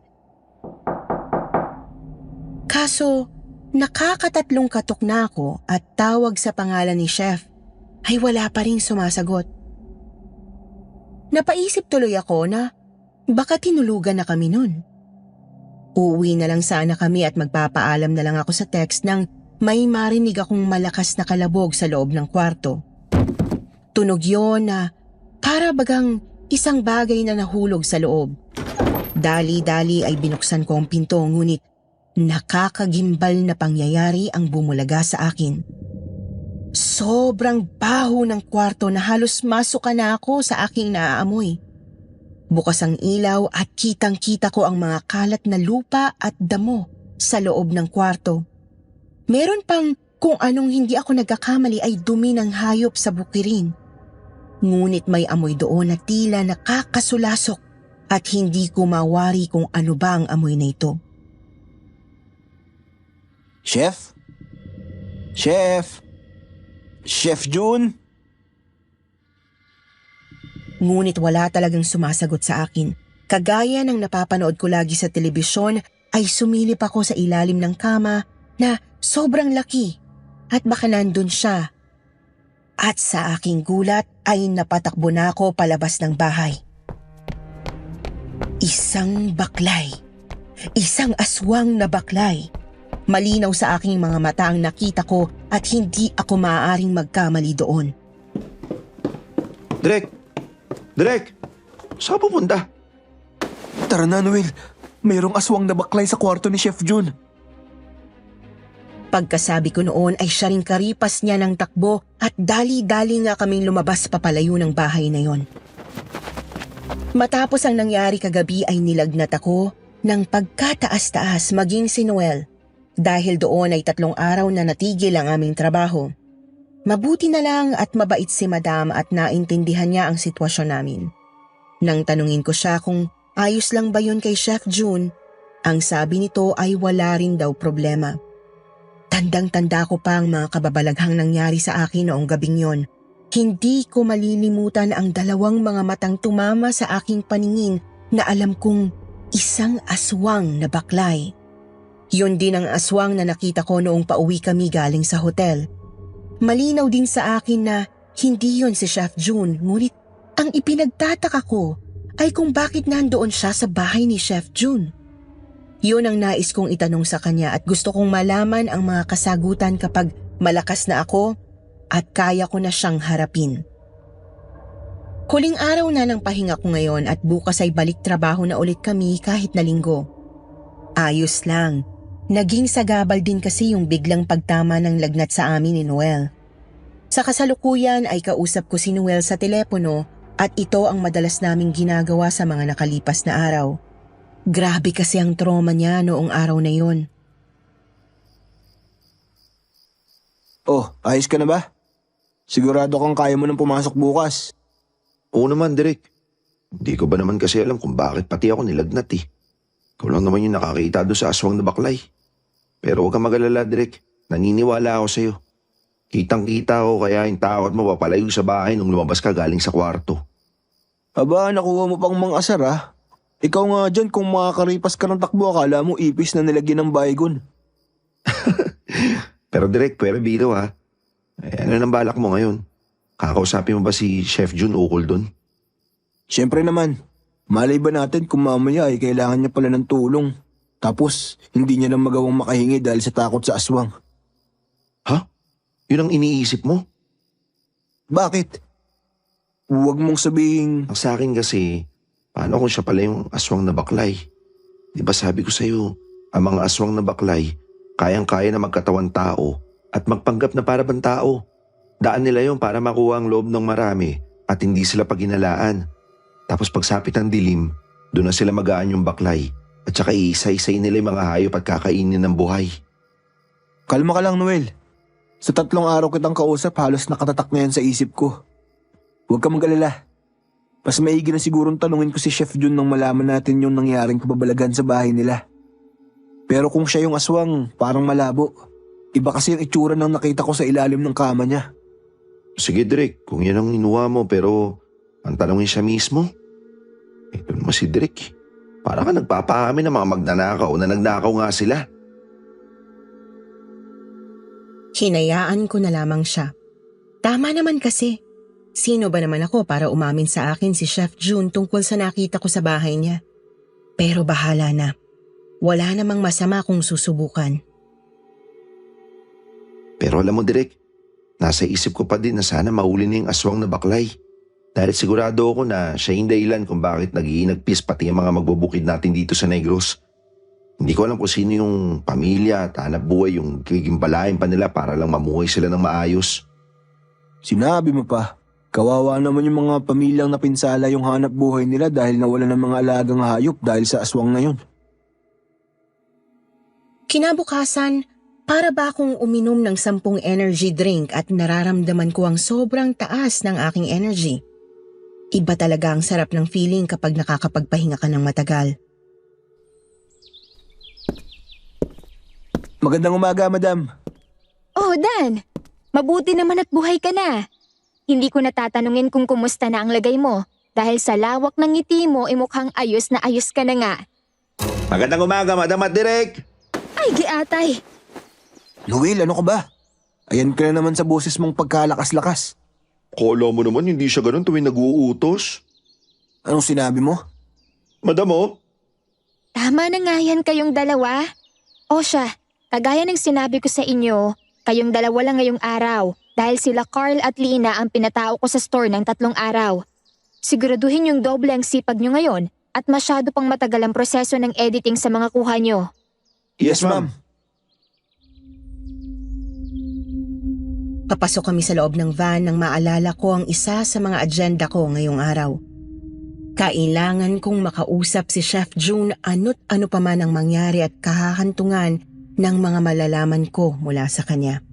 Kaso, nakakatatlong katok na ako at tawag sa pangalan ni Chef ay wala pa rin sumasagot. Napaisip tuloy ako na baka tinulugan na kami nun. Uuwi na lang sana kami at magpapaalam na lang ako sa text nang may marinig akong malakas na kalabog sa loob ng kwarto. Tunog yon na para bagang isang bagay na nahulog sa loob. Dali-dali ay binuksan ko ang pinto ngunit nakakagimbal na pangyayari ang bumulaga sa akin. Sobrang baho ng kwarto na halos masuka na ako sa aking naaamoy. Bukas ang ilaw at kitang-kita ko ang mga kalat na lupa at damo sa loob ng kwarto. Meron pang kung anong hindi ako nagkakamali ay dumi ng hayop sa bukirin. Ngunit may amoy doon na tila nakakasulasok at hindi ko mawari kung ano ba ang amoy na ito. Chef? Chef? Chef June? Ngunit wala talagang sumasagot sa akin. Kagaya ng napapanood ko lagi sa telebisyon ay sumilip ako sa ilalim ng kama na sobrang laki at baka nandun siya. At sa aking gulat ay napatakbo na ako palabas ng bahay. Isang baklay. Isang aswang na baklay. Malinaw sa aking mga mata ang nakita ko at hindi ako maaaring magkamali doon. Direk! Saan pupunta? Tara na, Noel. Mayroong aswang na baklay sa kwarto ni Chef June. Pagkasabi ko noon ay siya ring karipas niya ng takbo at dali-dali nga kaming lumabas papalayo ng bahay na yon. Matapos ang nangyari kagabi ay nilagnat ako ng pagkataas-taas maging si Noel dahil doon ay 3 araw na natigil ang aming trabaho. Mabuti na lang at mabait si Madam at naintindihan niya ang sitwasyon namin. Nang tanungin ko siya kung ayos lang ba yun kay Chef June, ang sabi nito ay wala rin daw problema. Tandang-tanda ko pa ang mga kababalaghang nangyari sa akin noong gabing yon, Hindi ko malilimutan ang dalawang mga matang tumama sa aking paningin na alam kong isang aswang na baklay. Yun din ang aswang na nakita ko noong pauwi kami galing sa hotel. Malinaw din sa akin na hindi yun si Chef June, ngunit ang ipinagtataka ko ay kung bakit nandoon siya sa bahay ni Chef June. Yun ang nais kong itanong sa kanya at gusto kong malaman ang mga kasagutan kapag malakas na ako at kaya ko na siyang harapin. Huling araw na ng pahinga ko ngayon at bukas ay balik trabaho na ulit kami kahit na linggo. Ayos lang. Naging sagabal din kasi yung biglang pagtama ng lagnat sa amin ni Noel. Sa kasalukuyan ay kausap ko si Noel sa telepono at ito ang madalas naming ginagawa sa mga nakalipas na araw. Grabe kasi ang trauma niya noong araw na yon. Oh, ayos ka na ba? Sigurado kang kaya mo nang pumasok bukas. Oo naman, Direk. Hindi ko ba naman kasi alam kung bakit pati ako nilagnat eh. Ikaw lang naman yung nakakita doon sa aswang na baklay. Pero huwag kang mag-alala, Direk. Naniniwala ako sa'yo. Kitang-kita ko kaya yung takot mo papalayo sa bahay nung lumabas ka galing sa kwarto. Aba, nakuha mo pang mga asar ah. Ikaw nga dyan, kung makakaripas ka ng takbo, akala mo ipis na nilagyan ng baygon. Pero Direk, pwede biro ha. Ano nang balak mo ngayon? Kakausapin mo ba si Chef June ukol doon? Siyempre naman, malay ba natin kung mamaya ay kailangan niya pala ng tulong. Tapos, hindi niya lang magawang makahingi dahil sa takot sa aswang. Ha? Yun ang iniisip mo? Bakit? Huwag mong sabihin, Ang sa akin kasi, paano kung siya pala yung aswang na baklay? Di ba sabi ko sa'yo, ang mga aswang na baklay, kayang-kaya na magkatawan tao at magpanggap na para bang tao. Daan nila yon para makuha ang loob ng marami at hindi sila paginalaan. Tapos pagsapit ng dilim, doon na sila magaan yung baklay at saka iisa-isay nila yung mga hayop at kakainin ng buhay. kalma ka lang Noel. Sa 3 araw kitang kausap, halos nakatatak na yan sa isip ko. Huwag ka mag-alala. Mas maigi na sigurong tanungin ko si Chef Jun nang malaman natin yung nangyaring kababalagan sa bahay nila. Pero kung siya yung aswang, parang malabo. Iba kasi yung itsura ng nakita ko sa ilalim ng kama niya. Sige Direk, kung yan ang inuha mo pero ang tanongin siya mismo. Ito naman si Direk. Para ka nagpapaamin ng mga magnanakaw na nagnakaw nga sila. Hinayaan ko na lamang siya. Tama naman kasi. Sino ba naman ako para umamin sa akin si Chef June tungkol sa nakita ko sa bahay niya? Pero bahala na. Wala namang masama kung susubukan. Pero alam mo Direk, nasa isip ko pa din na sana mahuli na yung aswang na baklay. Dahil sigurado ako na siya yung dahilan kung bakit nag-iinagpis pati yung mga magbubukid natin dito sa Negros. Hindi ko alam kung sino yung pamilya at hanap buhay yung gigimbalain pa nila para lang mamuhay sila ng maayos. Sinabi mo pa, kawawa naman yung mga pamilyang napinsala yung hanap buhay nila dahil nawala ng mga alagang hayop dahil sa aswang na yun. Kinabukasan, para ba akong uminom ng 10 energy drink at nararamdaman ko ang sobrang taas ng aking energy. Iba talaga ang sarap ng feeling kapag nakakapagpahinga ka ng matagal. Magandang umaga, madam. Oh, Dan! Mabuti naman at buhay ka na. Hindi ko natatanungin kung kumusta na ang lagay mo dahil sa lawak ng ngiti mo mukhang ayos na ayos ka na nga. Magandang umaga Madam at Direk! Ay, giatay! Noel, ano ka ba? Ayan ka na naman sa boses mong pagkalakas-lakas. Kala mo naman hindi siya ganun tuwing nag-uutos. Anong sinabi mo? Madam oh, Tama na nga yan kayong dalawa. O siya, kagaya ng sinabi ko sa inyo, kayong dalawa lang ngayong araw dahil sila Carl at Lina ang pinatao ko sa store ng 3 araw. Siguraduhin yung doble ang sipag nyo ngayon at masyado pang matagal ang proseso ng editing sa mga kuha nyo. Yes, ma'am. Papasok kami sa loob ng van nang maalala ko ang isa sa mga agenda ko ngayong araw. Kailangan kong makausap si Chef June ano't ano pa man ang mangyari at kahahantungan ng mga malalaman ko mula sa kanya.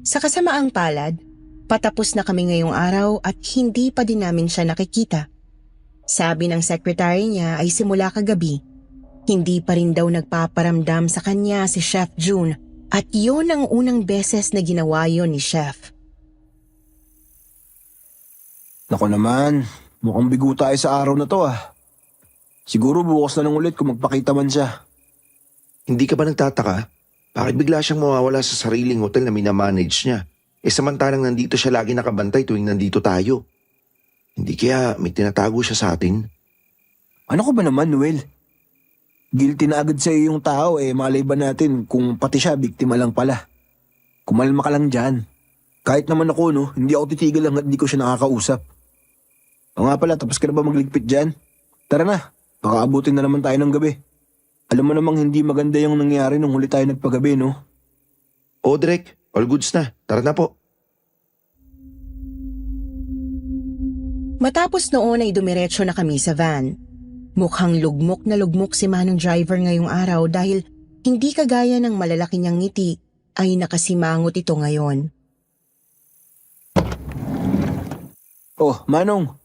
Sa kasamaang palad, patapos na kami ngayong araw at hindi pa din namin siya nakikita. Sabi ng secretary niya ay simula kagabi, hindi pa rin daw nagpaparamdam sa kanya si Chef June at yun ang unang beses na ginawa yon ni Chef. Nako naman, mukhang bigo tayo sa araw na to ah. Siguro bukas na lang ulit kung magpakita man siya. Hindi ka ba nagtataka? Bakit bigla siyang mawawala sa sariling hotel na minamanage niya? Samantalang nandito siya lagi nakabantay tuwing nandito tayo. Hindi kaya may tinatago siya sa atin? Ano ko ba naman, Noel? Guilty na agad sa yung tao malay ba natin kung pati siya biktima lang pala. Kumalma ka lang dyan. Kahit naman ako hindi ako titigil hanggat di ko siya nakakausap. O nga pala, tapos ka na ba magligpit dyan? Tara na, baka abutin na naman tayo ng gabi. Alam mo namang hindi maganda yung nangyari nung huli tayo nagpagabi, no? O Drek, all goods na. Tara na po. Matapos noon ay dumiretso na kami sa van. Mukhang lugmok na lugmok si Manong Driver ngayong araw dahil hindi kagaya ng malalaki niyang ngiti ay nakasimangot ito ngayon. Oh, Manong.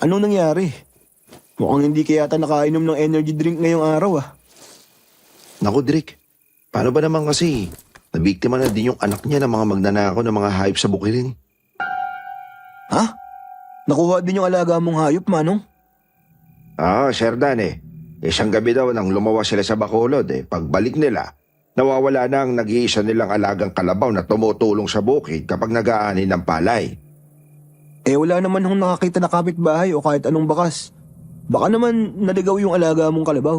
Anong nangyari? Mukhang hindi ka yata nakainom ng energy drink ngayong araw ah. Naku Drek, paano ba naman kasi? Nabiktima na din yung anak niya ng mga magnanakaw ng mga hayop sa bukirin. Ha? Nakuha din yung alaga mong hayop, Manong? Sir Dan Isang gabi daw nang lumawas sila sa Bacolod pagbalik nila, nawawala na ang nag-iisa nilang alagang kalabaw na tumutulong sa bukid kapag nag-aani ng palay. Wala naman hong nakakita na kapitbahay o kahit anong bakas. Baka naman naligaw yung alaga mong kalabaw.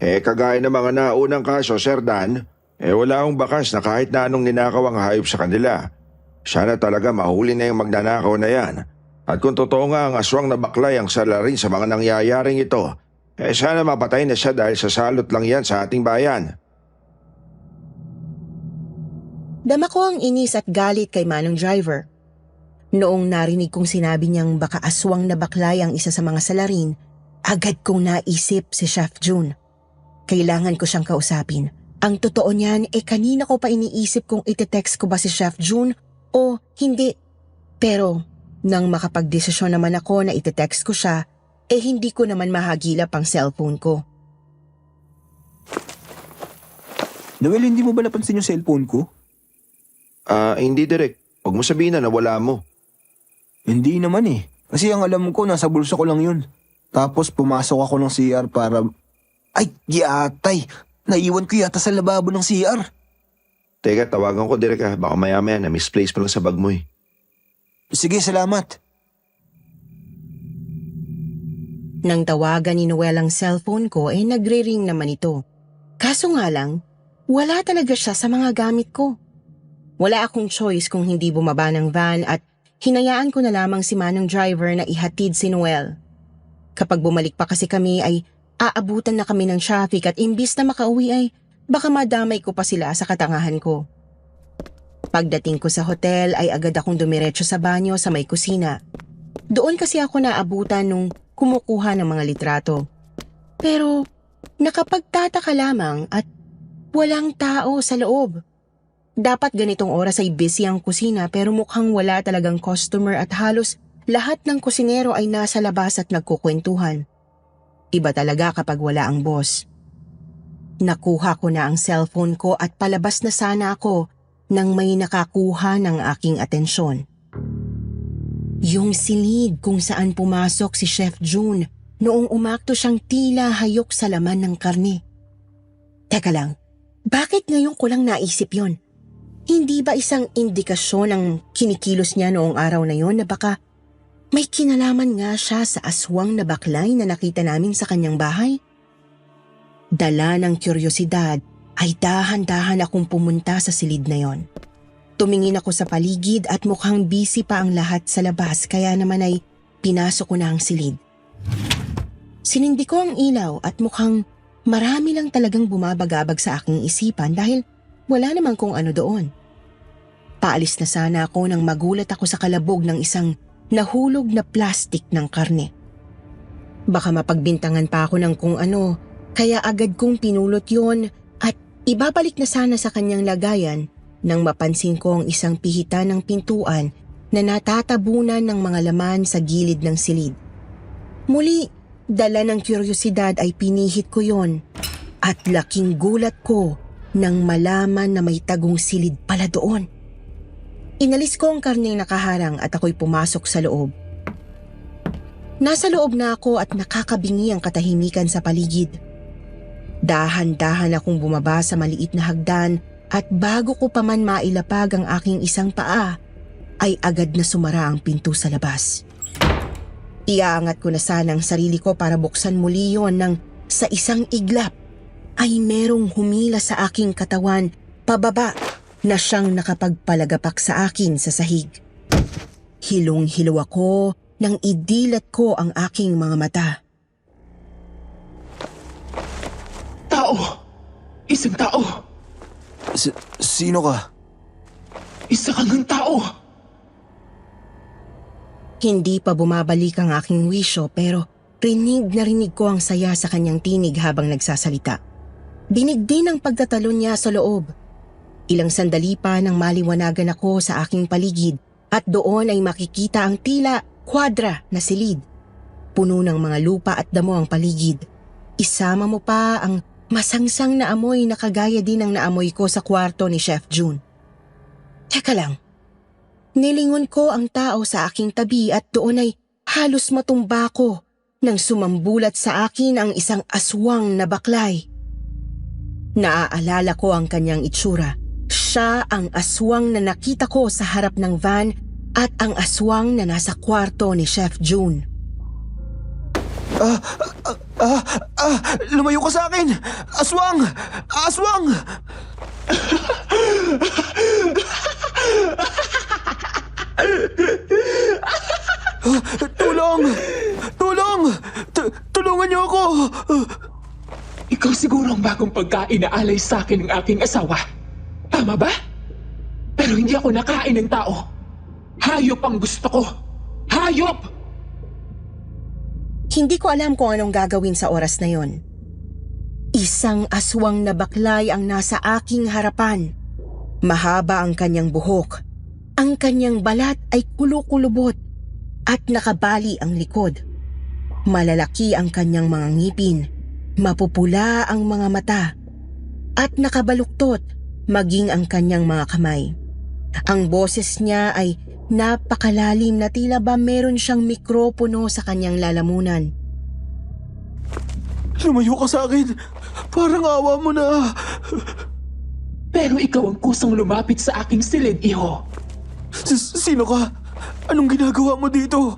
Kagaya ng mga naunang kaso, Sir Dan, wala akong bakas na kahit na anong ninakaw ang hayop sa kanila. Sana talaga mahuli na yung magnanakaw na yan. At kung totoo nga ang aswang na baklay ang salarin sa mga nangyayaring ito, sana mapatay na siya dahil sa salot lang yan sa ating bayan. Dama ko ang inis at galit kay Manong Driver. Noong narinig kong sinabi niyang baka aswang na baklay ang isa sa mga salarin, agad kong naisip si Chef June. Kailangan ko siyang kausapin. Ang totoo niyan, kanina ko pa iniisip kung ite-text ko ba si Chef June o hindi. Pero nang makapagdesisyon naman ako na ite-text ko siya, hindi ko naman mahagilap ang cellphone ko. Noel, hindi mo ba napansin yung cellphone ko? Hindi direct. Huwag mo sabihin na nawala mo. Hindi naman Kasi ang alam ko, nasa bulsa ko lang yun. Tapos pumasok ako ng CR para... Ay, yatay! Naiwan ko yata sa lababo ng CR. Teka, tawagan ko direct Baka maya-maya na misplace pa lang sa bag mo Sige, salamat. Nang tawagan ni Noel ang cellphone ko, nagre-ring naman ito. Kaso nga lang, wala talaga siya sa mga gamit ko. Wala akong choice kung hindi bumaba ng van at hinayaan ko na lamang si Manong Driver na ihatid si Noel. Kapag bumalik pa kasi kami ay aabutan na kami ng traffic at imbis na makauwi ay baka madamay ko pa sila sa katangahan ko. Pagdating ko sa hotel ay agad akong dumiretso sa banyo sa may kusina. Doon kasi ako naabutan nung kumukuha ng mga litrato. Pero nakapagtataka lamang at walang tao sa loob. Dapat ganitong oras ay busy ang kusina pero mukhang wala talagang customer at halos lahat ng kusinero ay nasa labas at nagkukwentuhan. Iba talaga kapag wala ang boss. Nakuha ko na ang cellphone ko at palabas na sana ako nang may nakakuha ng aking atensyon. Yung silid kung saan pumasok si Chef June noong umakto siyang tila hayok sa laman ng karne. Teka lang, bakit ngayon ko lang naisip yon? Hindi ba isang indikasyon ang kinikilos niya noong araw na yon na baka may kinalaman nga siya sa aswang na baklay na nakita namin sa kanyang bahay? Dala ng kuryosidad ay dahan-dahan akong pumunta sa silid na yon. Tumingin ako sa paligid at mukhang busy pa ang lahat sa labas kaya naman ay pinasok ko na ang silid. Sinindi ko ang ilaw at mukhang marami lang talagang bumabagabag sa aking isipan dahil wala namang kung ano doon. Paalis na sana ako nang magulat ako sa kalabog ng isang nahulog na plastik ng karne. Baka mapagbintangan pa ako ng kung ano, kaya agad kong pinulot yon at ibabalik na sana sa kanyang lagayan nang mapansin ko ang isang pihitan ng pintuan na natatabunan ng mga laman sa gilid ng silid. Muli, dala ng kuryosidad ay pinihit ko yon at laking gulat ko nang malaman na may tagong silid pala doon. Inalis ko ang karneng nakaharang at ako'y pumasok sa loob. Nasa loob na ako at nakakabingi ang katahimikan sa paligid. Dahan-dahan akong bumaba sa maliit na hagdan at bago ko pa man mailapag ang aking isang paa, ay agad na sumara ang pinto sa labas. Iaangat ko na sana ang sarili ko para buksan muli yon nang sa isang iglap ay merong humila sa aking katawan pababa na siyang nakapagpalagapak sa akin sa sahig. Hilong-hilo ako nang idilat ko ang aking mga mata. Tao! Isang tao! Sino ka? Isa kang tao! Hindi pa bumabalik ang aking wisyo pero rinig na rinig ko ang saya sa kanyang tinig habang nagsasalita. Dinig din ang pagtatalon niya sa loob. Ilang sandali pa nang maliwanagan ako sa aking paligid at doon ay makikita ang tila kwadra na silid. Puno ng mga lupa at damo ang paligid. Isama mo pa ang masangsang na amoy na kagaya din ng naamoy ko sa kwarto ni Chef June. Teka lang. Nilingon ko ang tao sa aking tabi at doon ay halos matumba ko nang sumambulat sa akin ang isang aswang na baklay. Naaalala ko ang kanyang itsura. Siya ang aswang na nakita ko sa harap ng van at ang aswang na nasa kwarto ni Chef June. Lumayo ka sa akin! Aswang! Aswang! Tulong! Tulong! Tulungan niyo ako! Ikaw siguro ang bagong pagkain na alay sa akin ng aking asawa. Tama ba? Pero hindi ako nakain ng tao. Hayop ang gusto ko. Hayop! Hindi ko alam kung anong gagawin sa oras na yon. Isang aswang na baklay ang nasa aking harapan. Mahaba ang kanyang buhok. Ang kanyang balat ay kulukulubot at nakabali ang likod. Malalaki ang kanyang mga ngipin, mapupula ang mga mata, at nakabaluktot maging ang kanyang mga kamay. Ang boses niya ay napakalalim na tila ba meron siyang mikropono sa kanyang lalamunan. Lumayo ka sa akin! Parang awa mo na! Pero ikaw ang kusang lumapit sa aking silid, iho. Sino ka? Anong ginagawa mo dito?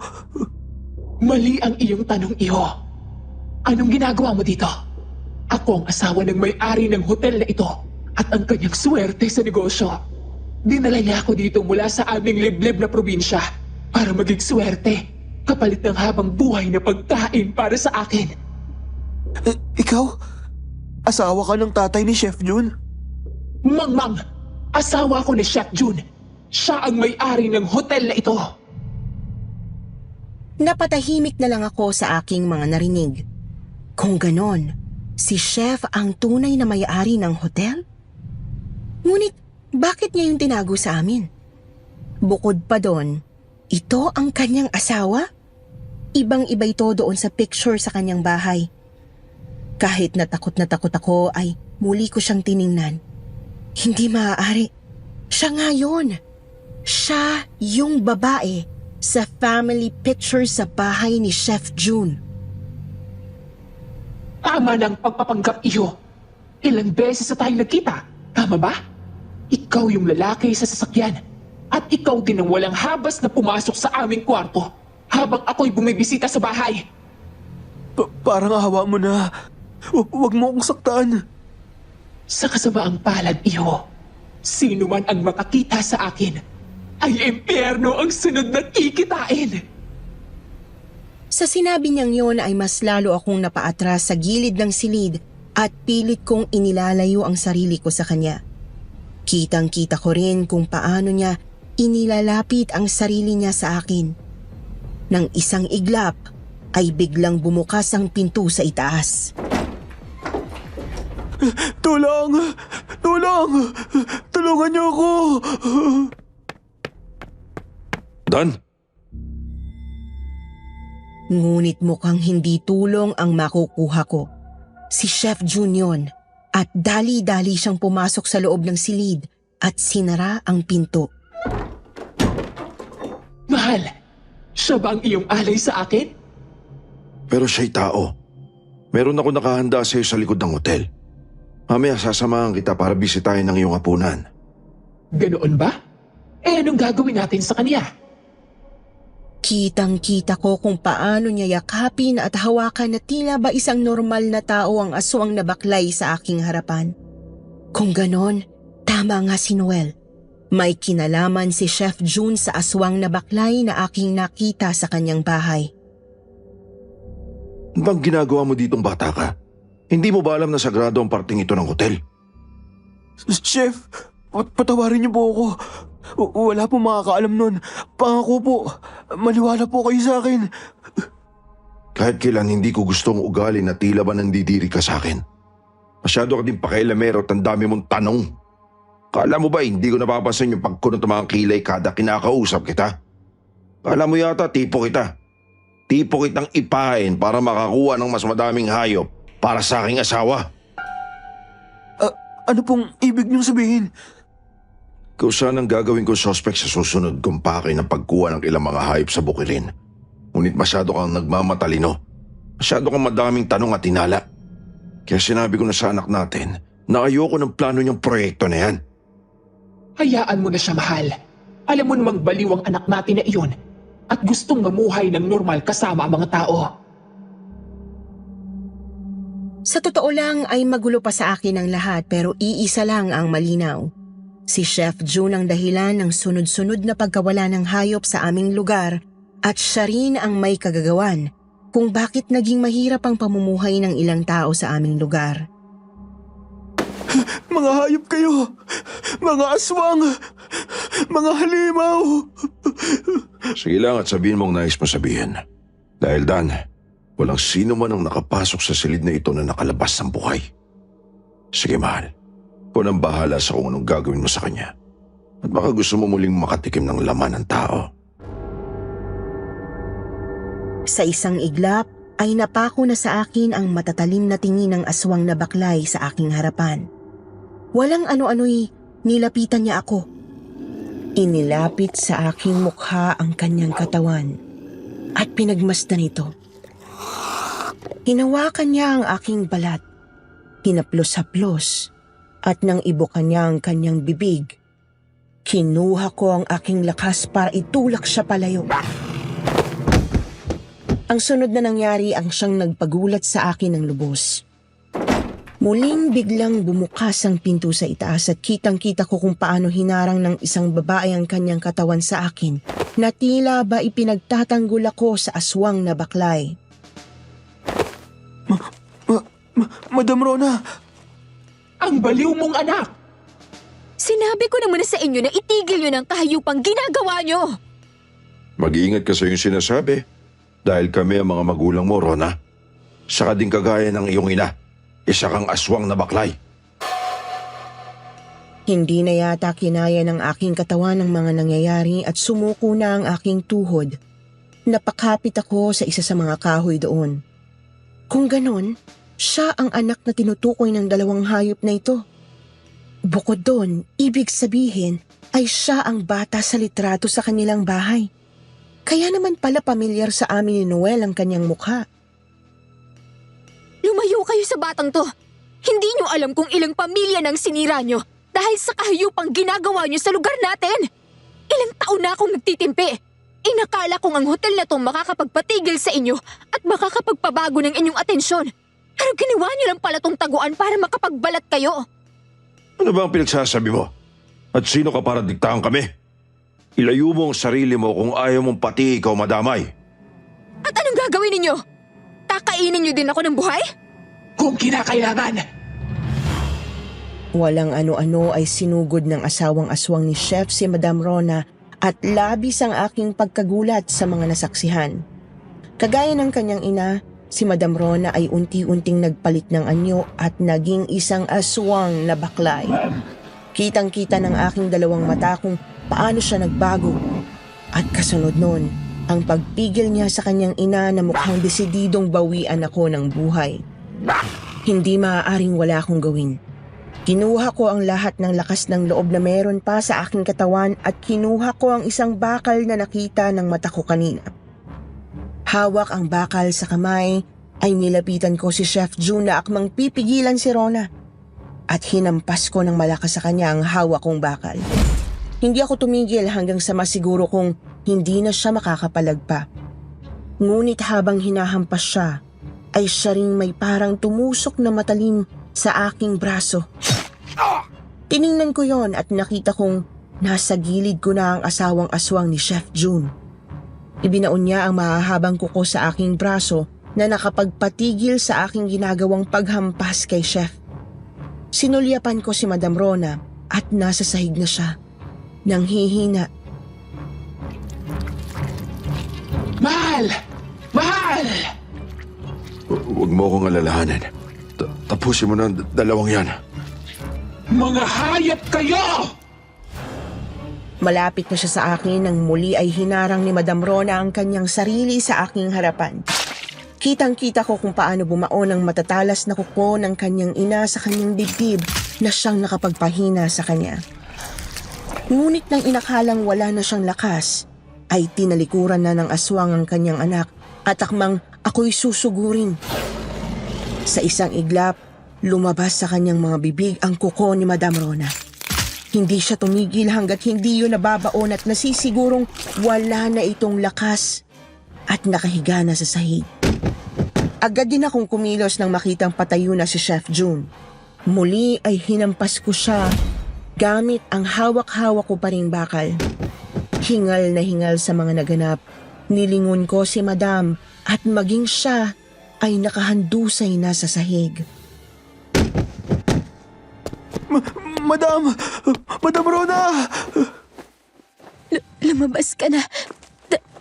Mali ang iyong tanong, iho. Anong ginagawa mo dito? Ako ang asawa ng may-ari ng hotel na ito at ang kanyang swerte sa negosyo. Dinala niya ako dito mula sa aming liblib na probinsya para maging swerte kapalit ng habang buhay na pagkain para sa akin. Ikaw? Asawa ka ng tatay ni Chef June? Mangmang! Asawa ko ni Chef June. Siya ang may-ari ng hotel na ito. Napatahimik na lang ako sa aking mga narinig. Kung ganon, si Chef ang tunay na may-ari ng hotel? Ngunit bakit niya yung tinago sa amin? Bukod pa doon, ito ang kanyang asawa? Ibang-iba ito doon sa picture sa kanyang bahay. Kahit na takot ako ay muli ko siyang tiningnan. Hindi maaari. Siya nga yun. Siya yung babae sa family picture sa bahay ni Chef June. Tama ng pagpapanggap, iyo. Ilang beses na tayong nagkita. Tama ba? Ikaw yung lalaki sa sasakyan. At ikaw din ang walang habas na pumasok sa aming kwarto habang ako'y bumibisita sa bahay. Parang awa mo na. Huwag mo akong saktan. Sa kasamaang palad, iho, sino man ang makakita sa akin ay impyerno ang sunod na kikitain. Sa sinabi niyang yon ay mas lalo akong napaatras sa gilid ng silid at pilit kong inilalayo ang sarili ko sa kanya. Kitang-kita ko rin kung paano niya inilalapit ang sarili niya sa akin. Nang isang iglap ay biglang bumukas ang pinto sa itaas. Tulong! Tulong! Tulungan niyo ako! Dan? Ngunit mukhang hindi tulong ang makukuha ko. Si Chef June yun at dali-dali siyang pumasok sa loob ng silid at sinara ang pinto. Mahal, siya ba ang iyong alay sa akin? Pero siya'y tao. Meron ako nakahanda sa iyo sa likod ng hotel. Mamaya sasamahan kita para bisitahin ang iyong hapunan. Ganoon ba? Eh anong gagawin natin sa kanya? Kitang-kita ko kung paano niya yakapin at hawakan na tila ba isang normal na tao ang aswang na baklay sa aking harapan. Kung ganon, tama nga si Noel. May kinalaman si Chef June sa aswang na baklay na aking nakita sa kanyang bahay. Ano bang ginagawa mo ditong bata ka? Hindi mo ba alam na sagrado ang parting ito ng hotel? Chef, patawarin niyo po ako. Wala po makakaalam nun. Pangako po, maniwala po kayo sa akin. Kahit kailan hindi ko gustong ugali na tila ba nandidiri ka sa akin. Masyado ka din pakailamero at ang dami mong tanong. Kala mo ba hindi ko napapansin yung pagkunot ng mga kilay kada kinakausap kita? Kala mo yata tipo kita. Tipo kitang ipain para makakuha ng mas madaming hayop para sa aking asawa. Ano pong ibig niyong sabihin? Kung saan ang gagawin kong suspect sa susunod kung pakay ng pagkuha ng ilang mga hayop sa bukirin. Ngunit masyado kang nagmamatalino. Masyado kang madaming tanong at hinala. Kaya sinabi ko na sa anak natin na ayoko ng plano niyang proyekto na yan. Hayaan mo na siya, mahal. Alam mo namang baliw ang anak natin na iyon at gustong mamuhay ng normal kasama ang mga tao. Sa totoo lang ay magulo pa sa akin ang lahat pero iisa lang ang malinaw. Si Chef June ang dahilan ng sunod-sunod na pagkawala ng hayop sa aming lugar at siya rin ang may kagagawan kung bakit naging mahirap ang pamumuhay ng ilang tao sa aming lugar. Mga hayop kayo! Mga aswang! Mga halimaw! Sige lang at sabihin mong nais mo sabihin. Dahil Dan, walang sino man ang nakapasok sa silid na ito na nakalabas ng buhay. Sige mahal, kung ang bahala sa kung anong gagawin mo sa kanya. At baka gusto mo muling makatikim ng laman ng tao. Sa isang iglap ay napako na sa akin ang matatalim na tingin ng aswang na baklay sa aking harapan. Walang ano-ano'y nilapitan niya ako. Inilapit sa aking mukha ang kanyang katawan at pinagmasdan ito. Hinawakan niya ang aking balat, hinaplos-haplos at nang ibukan niya ang kanyang bibig, kinuha ko ang aking lakas para itulak siya palayo. Ang sunod na nangyari ang siyang nagpagulat sa akin ng lubos. Muling biglang bumukas ang pinto sa itaas at kitang-kita ko kung paano hinarang ng isang babae ang kanyang katawan sa akin na tila ba ipinagtatanggol ako sa aswang na baklay. Madam Rona! Ang baliw mong anak! Sinabi ko naman na sa inyo na itigil nyo ng kahayupang ginagawa nyo. Mag-iingat ka sa iyong sinasabi dahil kami ang mga magulang mo, Rona. Saka din kagaya ng iyong ina. Isa kang aswang na baklay. Hindi na yata kinaya ng aking katawan ng mga nangyayari at sumuko na ang aking tuhod. Napakapit ako sa isa sa mga kahoy doon. Kung ganon, siya ang anak na tinutukoy ng dalawang hayop na ito. Bukod doon, ibig sabihin ay siya ang bata sa litrato sa kanilang bahay. Kaya naman pala pamilyar sa amin ni Noel ang kanyang mukha. Lumayo kayo sa batang to. Hindi nyo alam kung ilang pamilya nang sinira nyo dahil sa kahayupang ginagawa nyo sa lugar natin. Ilang taon na akong nagtitimpi. Inakala kong ang hotel na to makakapagpatigil sa inyo at makakapagpabago ng inyong atensyon. Pero ginawa nyo lang pala tong taguan para makapagbalat kayo. Ano ba ang pinagsasabi mo? At sino ka para diktahan kami? Ilayo mo ang sarili mo kung ayaw mong pati ikaw madamay. At anong gagawin ninyo? Kakainin nyo din ako ng buhay? Kung kinakailangan! Walang ano-ano ay sinugod ng asawang aswang ni Chef si Madam Rona at labis ang aking pagkagulat sa mga nasaksihan. Kagaya ng kanyang ina, si Madam Rona ay unti-unting nagpalit ng anyo at naging isang aswang na baklay. Kitang-kita ng aking dalawang mata kung paano siya nagbago. At kasunod nun, ang pagpigil niya sa kanyang ina na mukhang desididong bawian ako ng buhay. Hindi maaaring wala akong gawin. Kinuha ko ang lahat ng lakas ng loob na meron pa sa aking katawan at kinuha ko ang isang bakal na nakita ng mata ko kanina. Hawak ang bakal sa kamay ay nilapitan ko si Chef June na akmang pipigilan si Rona at hinampas ko ng malakas sa kanya ang hawak kong bakal. Hindi ako tumigil hanggang sa masiguro kong hindi na siya makakapalag pa. Ngunit habang hinahampas siya, ay siya ring may parang tumusok na matalim sa aking braso. Tiningnan ko yon at nakita kong nasa gilid ko na ang asawang aswang ni Chef June. Ibinaon niya ang mahahabang kuko sa aking braso na nakapagpatigil sa aking ginagawang paghampas kay Chef. Sinulyapan ko si Madam Rona at nasa sahig na siya. Nang hihina. Mahal! Mahal! Huwag mo akong alalahanin. Tapusin mo na ang dalawang yan. Mga hayop kayo! Malapit na siya sa akin nang muli ay hinarang ni Madam Rona ang kanyang sarili sa aking harapan. Kitang-kita ko kung paano bumaon ang matatalas na kuko ng kanyang ina sa kanyang dibdib na siyang nakapagpahina sa kanya. Ngunit nang inakalang wala na siyang lakas, ay tinalikuran na ng aswang ang kanyang anak at akmang ako'y susugurin. Sa isang iglap, lumabas sa kanyang mga bibig ang kuko ni Madam Rona. Hindi siya tumigil hanggat hindi yun nababaon at nasisigurong wala na itong lakas at nakahiga na sa sahig. Agad din akong kumilos nang makitang patayo na si Chef June. Muli ay hinampas ko siya gamit ang hawak-hawak ko pa ring bakal. Hingal na hingal sa mga naganap, nilingon ko si Madam at maging siya ay nakahandusay na sa sahig. Madam! Madam Rona! Lumabas ka na.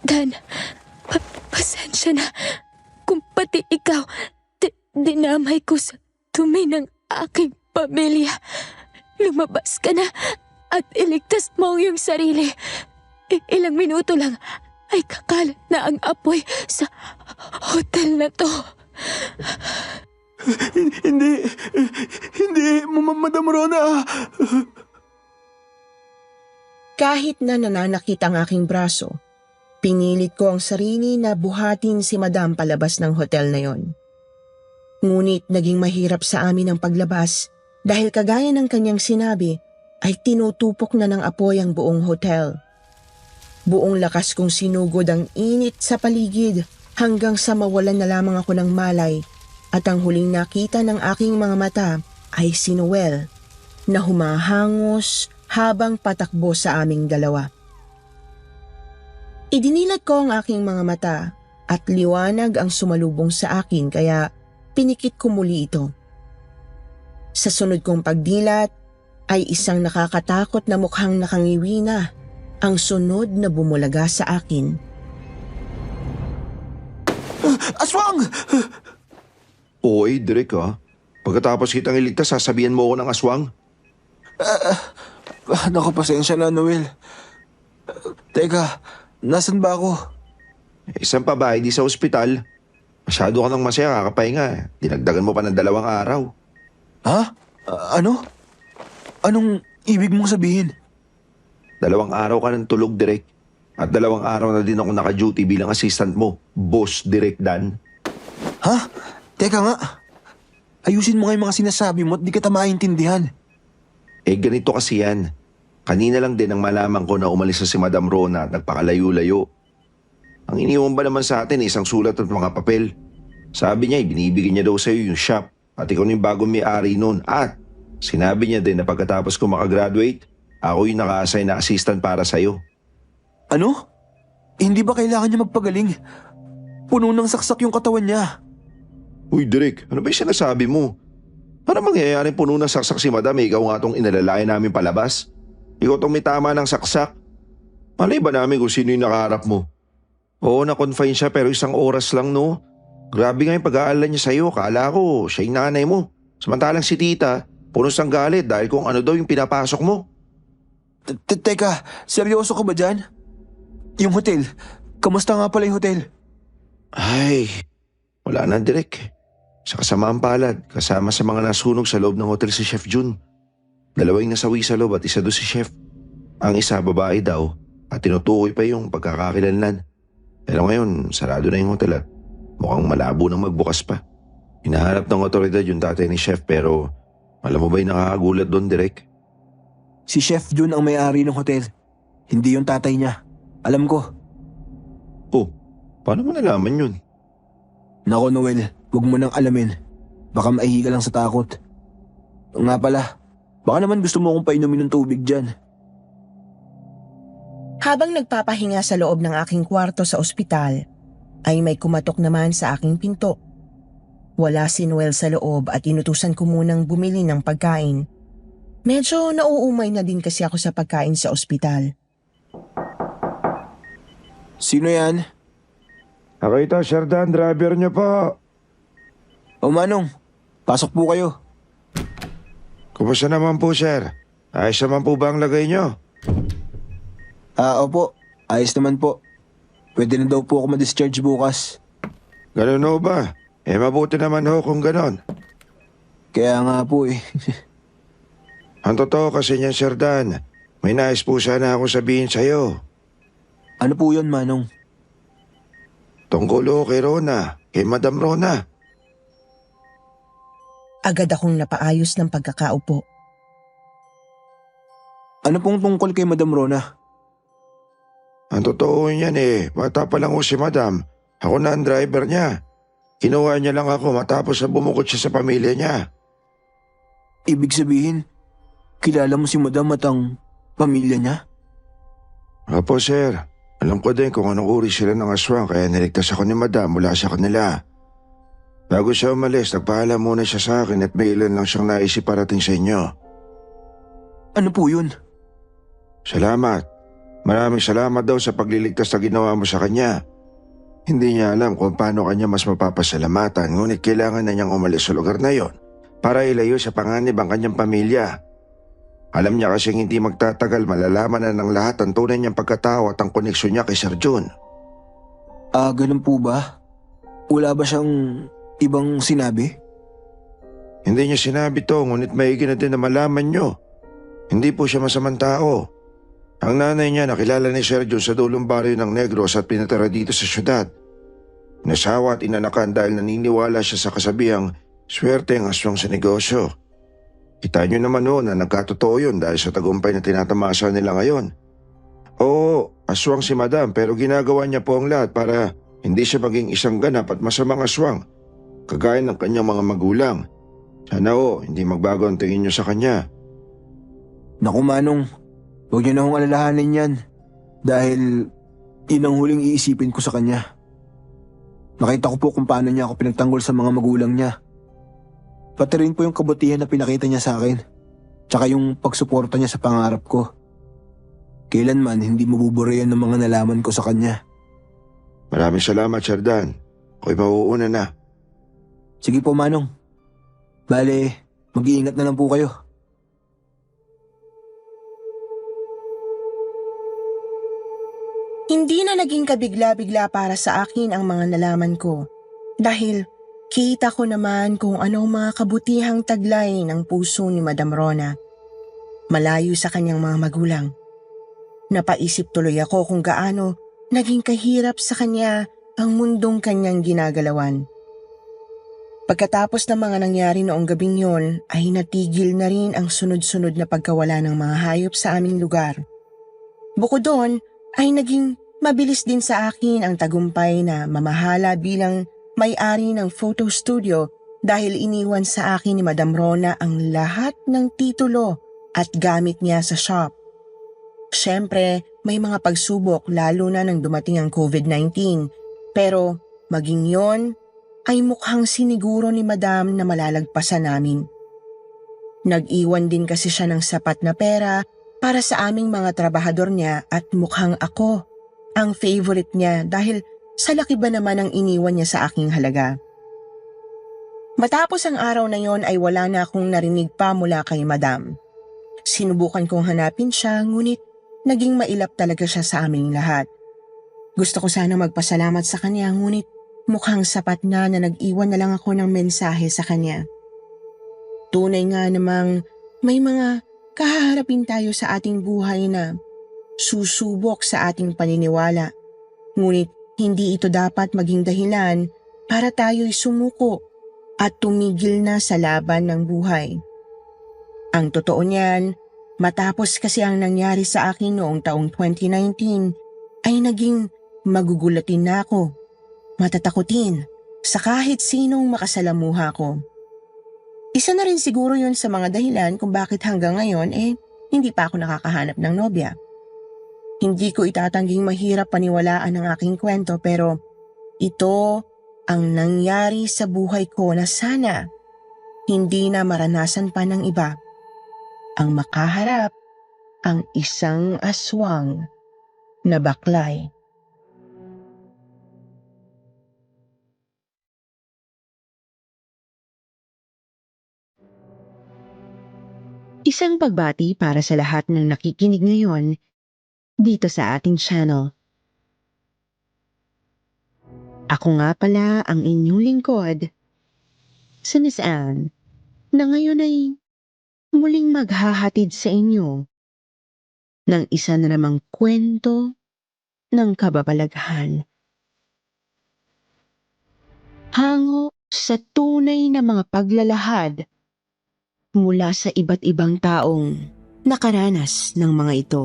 Dan, pasensya na. Kung pati ikaw, dinamay ko sa dumi ng aking pamilya. Lumabas ka na at iligtas mo ang iyong sarili. Ilang minuto lang ay kakalat na ang apoy sa hotel na to. Hindi, Madam Rona. Kahit na nananakit ang aking braso, pinilit ko ang sarili na buhatin si Madam palabas ng hotel na yon. Ngunit naging mahirap sa amin ang paglabas dahil kagaya ng kanyang sinabi ay tinutupok na ng apoy ang buong hotel. Buong lakas kong sinugod ang init sa paligid hanggang sa mawalan na lamang ako ng malay at ang huling nakita ng aking mga mata ay si Noel na humahangos habang patakbo sa aming dalawa. Idinilat ko ang aking mga mata at liwanag ang sumalubong sa akin kaya pinikit ko muli ito. Sa sunod kong pagdilat ay isang nakakatakot na mukhang nakangiwi na ang sunod na bumulaga sa akin. Aswang! Oy, Direk ha. Pagkatapos kitang iligtas, sasabihan mo ako ng aswang? Naku, pasensya na, Noel. Teka, nasan ba ako? Isang pa ba, hindi sa ospital. Masyado ka nang masaya, kakapahinga. Dinagdagan mo pa ng 2 araw. Ha? Ano? Anong ibig mong sabihin? 2 araw ka ng tulog, Direk. At 2 araw na din ako naka-duty bilang assistant mo, Boss Direk Dan. Ha? Teka nga. Ayusin mo nga yung mga sinasabi mo at di kita maintindihan. Ganito kasi yan. Kanina lang din ang malaman ko na umalis na si Madam Rona at nagpakalayo-layo. Ang iniwan ba naman sa atin isang sulat at mga papel. Sabi niya, binibigyan niya daw sa'yo yung shop at ikaw na yung bagong may-ari nun. At sinabi niya din na pagkatapos ko makagraduate, ako yung naka-assign na assistant para sa'yo. Ano? Hindi ba kailangan niya magpagaling? Puno ng saksak yung katawan niya. Uy, Direk, ano ba yung sinasabi mo? Para mangyayaring puno ng saksak si Madam, ikaw nga tong inalalayan namin palabas. Ikaw tong may tama ng saksak. Malay ba namin kung sino yung nakaharap mo? Oo, na-confine siya pero 1 oras lang, no? Grabe nga yung pag-aalala niya sa'yo. Kala ko, siya yung nanay mo. Samantalang si tita, punos ng galit dahil kung ano daw yung pinapasok mo. Teka, seryoso ka ba dyan? Yung hotel, kamusta nga pala yung hotel? Ay, wala na, Direk. Sa kasamaang palad, kasama sa mga nasunog sa loob ng hotel si Chef June. Dalawang nasawi sa loob at isa doon si chef. Ang isa babae daw at tinutukoy pa yung pagkakakilanlan. Pero ngayon, sarado na yung hotel at mukhang malabo nang magbukas pa. Hinahanap ng otoridad yung tatay ni chef pero alam mo ba yung nakakagulat doon, Direk? Si Chef Jun ang may-ari ng hotel. Hindi yung tatay niya. Alam ko. Oh, paano mo nalaman yun? Nako Noel, huwag mo nang alamin. Baka maihi ka lang sa takot. Nga pala, baka naman gusto mo akong painumin ng tubig dyan. Habang nagpapahinga sa loob ng aking kwarto sa ospital, ay may kumatok naman sa aking pinto. Wala si Noel sa loob at inutusan ko munang bumili ng pagkain. Medyo nauumay na din kasi ako sa pagkain sa ospital. Sino yan? Ako ito, Sir Dan, driver niyo po. O Manong, pasok po kayo. Kumusta naman po, sir? Ayos naman po ba ang lagay niyo? Opo. Ayos naman po. Pwede na daw po ako ma-discharge bukas. Ganun ho ba? Mabuti naman ho kung ganon. Kaya nga po eh. Ang totoo kasi niyan, Sir Dan, may nais po sana akong sabihin sa'yo. Ano po yun, Manong? Tungkol ho kay Rona, kay Madam Rona. Agad akong napaayos ng pagkakaupo. Ano pong tungkol kay Madam Rona? Ang totoo niyan bata pa lang ho si Madam. Ako na ang driver niya. Kinuha niya lang ako matapos na bumukod siya sa pamilya niya. Ibig sabihin, kilala mo si Madam at ang pamilya niya? Opo, sir. Alam ko din kung anong uri sila ng aswang kaya niligtas ako ni Madam mula sa kanila. Bago siya umalis, nagpaalam muna siya sa akin at may ilan lang siyang naisip parating sa inyo. Ano po yun? Salamat. Maraming salamat daw sa pagliligtas na ginawa mo sa kanya. Hindi niya alam kung paano kanya mas mapapasalamatan ngunit kailangan na niyang umalis sa lugar na yon para ilayo sa panganib ang kanyang pamilya. Alam niya kasing hindi magtatagal malalaman na ng lahat ang tunay niyang pagkatao at ang koneksyon niya kay Sir Jun. Ganun po ba? Wala ba siyang ibang sinabi? Hindi niya sinabi to ngunit maigi na din na malaman niyo. Hindi po siya masamang tao. Ang nanay niya nakilala ni Sir Jun sa dulong baryo ng Negros at pinatira dito sa syudad. Nasawa at inanakan dahil naniniwala siya sa kasabihang swerte ang aswang sa negosyo. Kita niyo naman na nagkatotoo yun dahil sa tagumpay na tinatamasa nila ngayon. Oo, aswang si Madam pero ginagawa niya po ang lahat para hindi siya maging isang ganap at masamang aswang. Kagaya ng kanyang mga magulang. Sana hindi magbago ang tingin niyo sa kanya. Naku Manong, huwag niyo na akong alalahanin yan. Dahil yun ang huling iisipin ko sa kanya. Nakita ko po kung paano niya ako pinagtanggol sa mga magulang niya. Pati rin po yung kabutihan na pinakita niya sa akin. Tsaka yung pagsuporta niya sa pangarap ko. Kailanman hindi mabuburayan ng mga nalaman ko sa kanya. Maraming salamat, Sir Dan. Ako'y mauuna na. Sige po Manong. Bale, mag-iingat na lang po kayo. Hindi na naging kabigla-bigla para sa akin ang mga nalaman ko dahil kita ko naman kung ano ang mga kabutihang taglay ng puso ni Madam Rona. Malayo sa kanyang mga magulang. Napaisip tuloy ako kung gaano naging kahirap sa kanya ang mundong kanyang ginagalawan. Pagkatapos ng mga nangyari noong gabing yon ay natigil na rin ang sunod-sunod na pagkawala ng mga hayop sa aming lugar. Bukod doon ay naging mabilis din sa akin ang tagumpay na mamahala bilang may-ari ng photo studio dahil iniwan sa akin ni Madam Rona ang lahat ng titulo at gamit niya sa shop. Siyempre, may mga pagsubok lalo na nang dumating ang COVID-19 pero maging yon ay mukhang siniguro ni Madam na malalagpasan namin. Nag-iwan din kasi siya ng sapat na pera para sa aming mga trabahador niya at mukhang ako ang favorite niya dahil sa laki ba naman ang iniwan niya sa aking halaga. Matapos ang araw na yon ay wala na akong narinig pa mula kay Madam. Sinubukan kong hanapin siya ngunit naging mailap talaga siya sa aming lahat. Gusto ko sana magpasalamat sa kanya ngunit mukhang sapat na nag-iwan na lang ako ng mensahe sa kanya. Tunay nga namang may mga kaharapin tayo sa ating buhay na susubok sa ating paniniwala. Ngunit hindi ito dapat maging dahilan para tayo'y sumuko at tumigil na sa laban ng buhay. Ang totoo niyan, matapos kasi ang nangyari sa akin noong taong 2019, ay naging magugulatin na ako, matatakutin sa kahit sinong makasalamuha ko. Isa na rin siguro yun sa mga dahilan kung bakit hanggang ngayon hindi pa ako nakakahanap ng nobya. Hindi ko itatangging mahirap paniwalaan ang aking kwento pero ito ang nangyari sa buhay ko na sana hindi na maranasan pa ng iba. Ang makaharap ang isang aswang na baklay. Isang pagbati para sa lahat ng nakikinig ngayon dito sa ating channel. Ako nga pala ang inyong lingkod, si Miss Anne, na ngayon ay muling maghahatid sa inyo ng isa na namang kwento ng kababalaghan. Hango sa tunay na mga paglalahad mula sa iba't ibang taong nakaranas ng mga ito.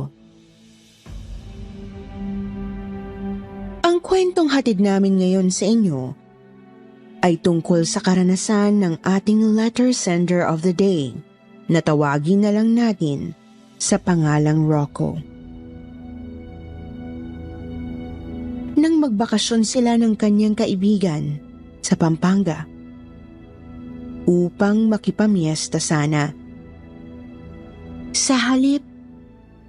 Ang kwentong hatid namin ngayon sa inyo ay tungkol sa karanasan ng ating letter sender of the day na tawagin na lang natin sa pangalang Rocco. Nang magbakasyon sila ng kanyang kaibigan sa Pampanga, upang makipamiesta sana. Sa halip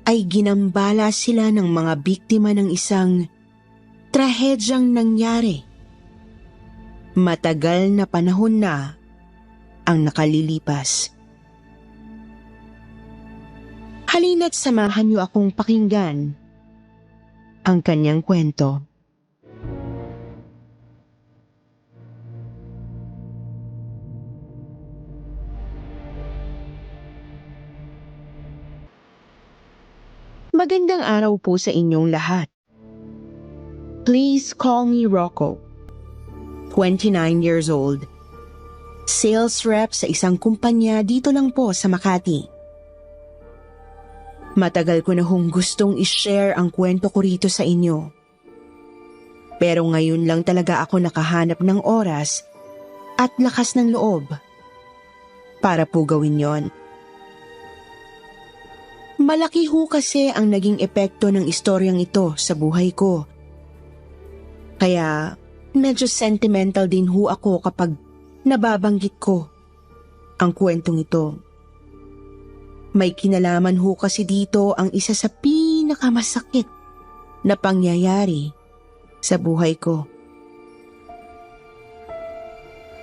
ay ginambala sila ng mga biktima ng isang trahedyang nangyari. Matagal na panahon na ang nakalilipas. Halina't samahan niyo akong pakinggan ang kanyang kwento. Magandang araw po sa inyong lahat. Please call me Rocco. 29 years old. Sales rep sa isang kumpanya dito lang po sa Makati. Matagal ko na hong gustong i-share ang kwento ko rito sa inyo. Pero ngayon lang talaga ako nakahanap ng oras at lakas ng loob para po gawin yon. Malaki ho kasi ang naging epekto ng istoryang ito sa buhay ko. Kaya medyo sentimental din ho ako kapag nababanggit ko ang kwentong ito. May kinalaman ho kasi dito ang isa sa pinakamasakit na pangyayari sa buhay ko.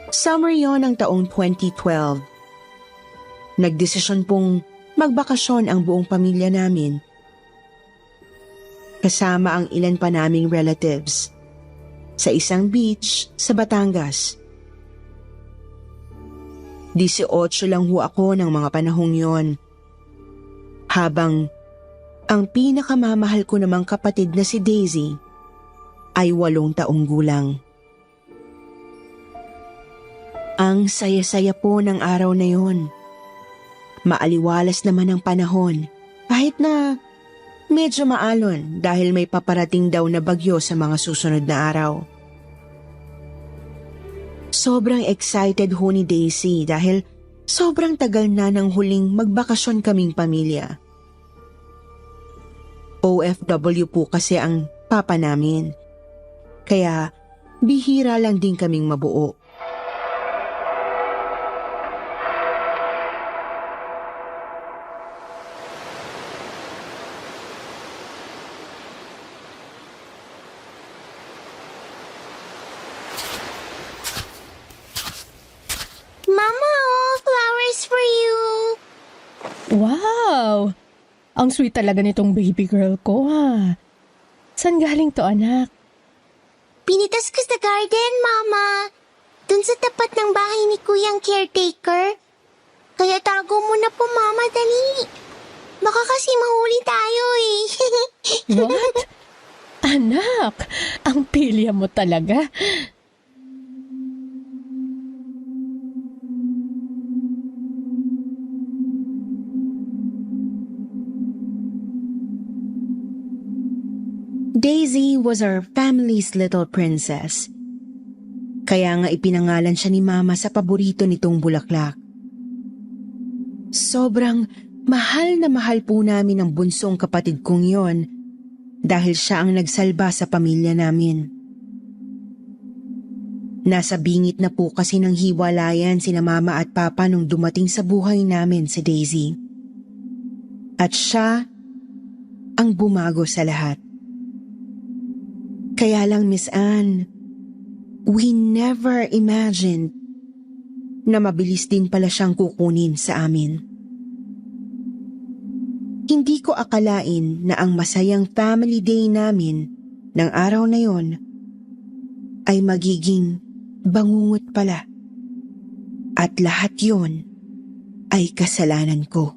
Summer yon ng taong 2012. Nagdesisyon pong magbakasyon ang buong pamilya namin. Kasama ang ilan pa naming relatives sa isang beach sa Batangas. 18 lang ho ako ng mga panahong yon. Habang ang pinakamamahal ko namang kapatid na si Daisy ay 8 taong gulang. Ang saya-saya po ng araw na yon. Maaliwalas naman ang panahon kahit na medyo maalon dahil may paparating daw na bagyo sa mga susunod na araw. Sobrang excited ho ni Daisy dahil sobrang tagal na nang huling magbakasyon kaming pamilya. OFW po kasi ang papa namin, kaya bihira lang din kaming mabuo. Mama, flowers for you. Wow! Ang sweet talaga nitong baby girl ko, ha? Saan galing to, anak? Pinitas ko sa garden, Mama. Dun sa tapat ng bahay ni Kuyang caretaker. Kaya tago mo na po, Mama, dali. Baka kasi mahuli tayo eh. What? Anak, ang pilya mo talaga. Daisy was our family's little princess. Kaya nga ipinangalan siya ni Mama sa paborito nitong bulaklak. Sobrang mahal na mahal po namin ang bunsong kapatid kong yon dahil siya ang nagsalba sa pamilya namin. Nasa bingit na po kasi ng hiwalayan sina Mama at Papa nung dumating sa buhay namin si Daisy. At siya ang bumago sa lahat. Kaya lang, Miss Anne, we never imagined na mabilis din pala siyang kukunin sa amin. Hindi ko akalain na ang masayang family day namin ng araw na yon ay magiging bangungot pala. At lahat yon ay kasalanan ko.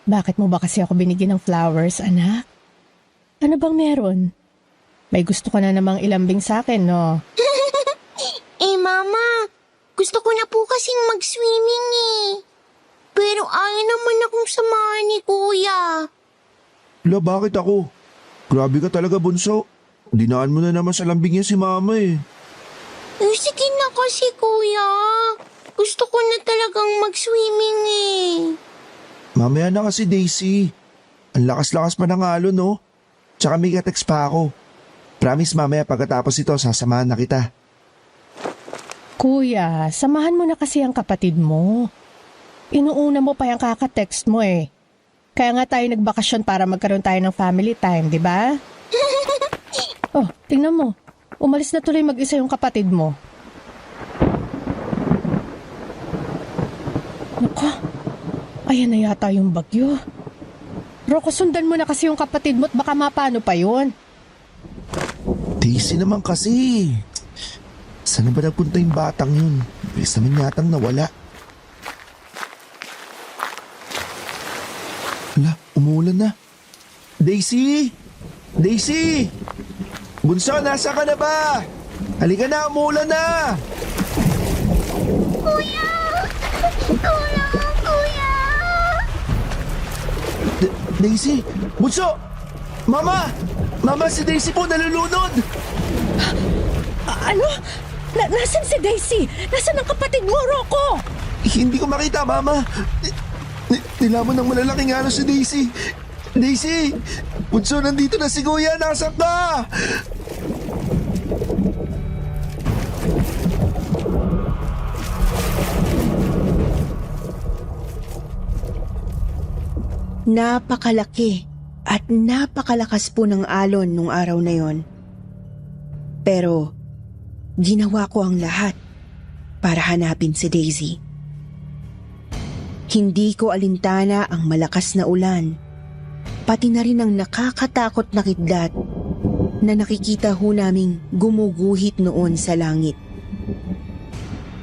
Bakit mo ba kasi ako binigyan ng flowers, anak? Ano bang meron? May gusto ka na namang ilambing sa akin, no? Mama, gusto ko na po kasing mag-swimming eh. Pero ayaw naman akong samahan ni Kuya. Bakit ako? Grabe ka talaga, bunso. Dinaan mo na naman sa lambing niya si Mama eh. Sige na kasi, Kuya. Gusto ko na talagang mag-swimming eh. Mamaya na kasi, Daisy. Ang lakas-lakas pa ng alon, no? Tsaka may ka-text pa ako. Promise, mamaya pagkatapos ito, sasamahan na kita. Kuya, samahan mo na kasi ang kapatid mo. Inuuna mo pa yung kaka-text mo eh. Kaya nga tayo nagbakasyon para magkaroon tayo ng family time, di ba? Oh, tingnan mo. Umalis na tuloy mag-isa yung kapatid mo. Naku, ayan na yata yung bagyo. Rocco, sundan mo na kasi yung kapatid mo at baka mapano pa yun. Daisy naman kasi. Saan ba nagpunta yung batang yun? Bilis naman yatang nawala. Hala, umuulan na. Daisy! Daisy! Bunso, nasa ka na ba? Halika na, umuulan na! Kuya! Tulong, Kuya! Daisy! Bunso! Mama! Mama, si Daisy po nalulunod! Ano? Nasaan si Daisy? Nasaan ang kapatid mo, Rocco? Hindi ko makita, Mama. Nilamon ng malalaking ano si Daisy. Daisy! Bunso, nandito na si Kuya. Nasaan ka? Napakalaki at napakalakas po ng alon nung araw na yon. Pero ginawa ko ang lahat para hanapin si Daisy. Hindi ko alintana ang malakas na ulan, pati na rin ang nakakatakot na kidlat na nakikita ho naming gumuguhit noon sa langit.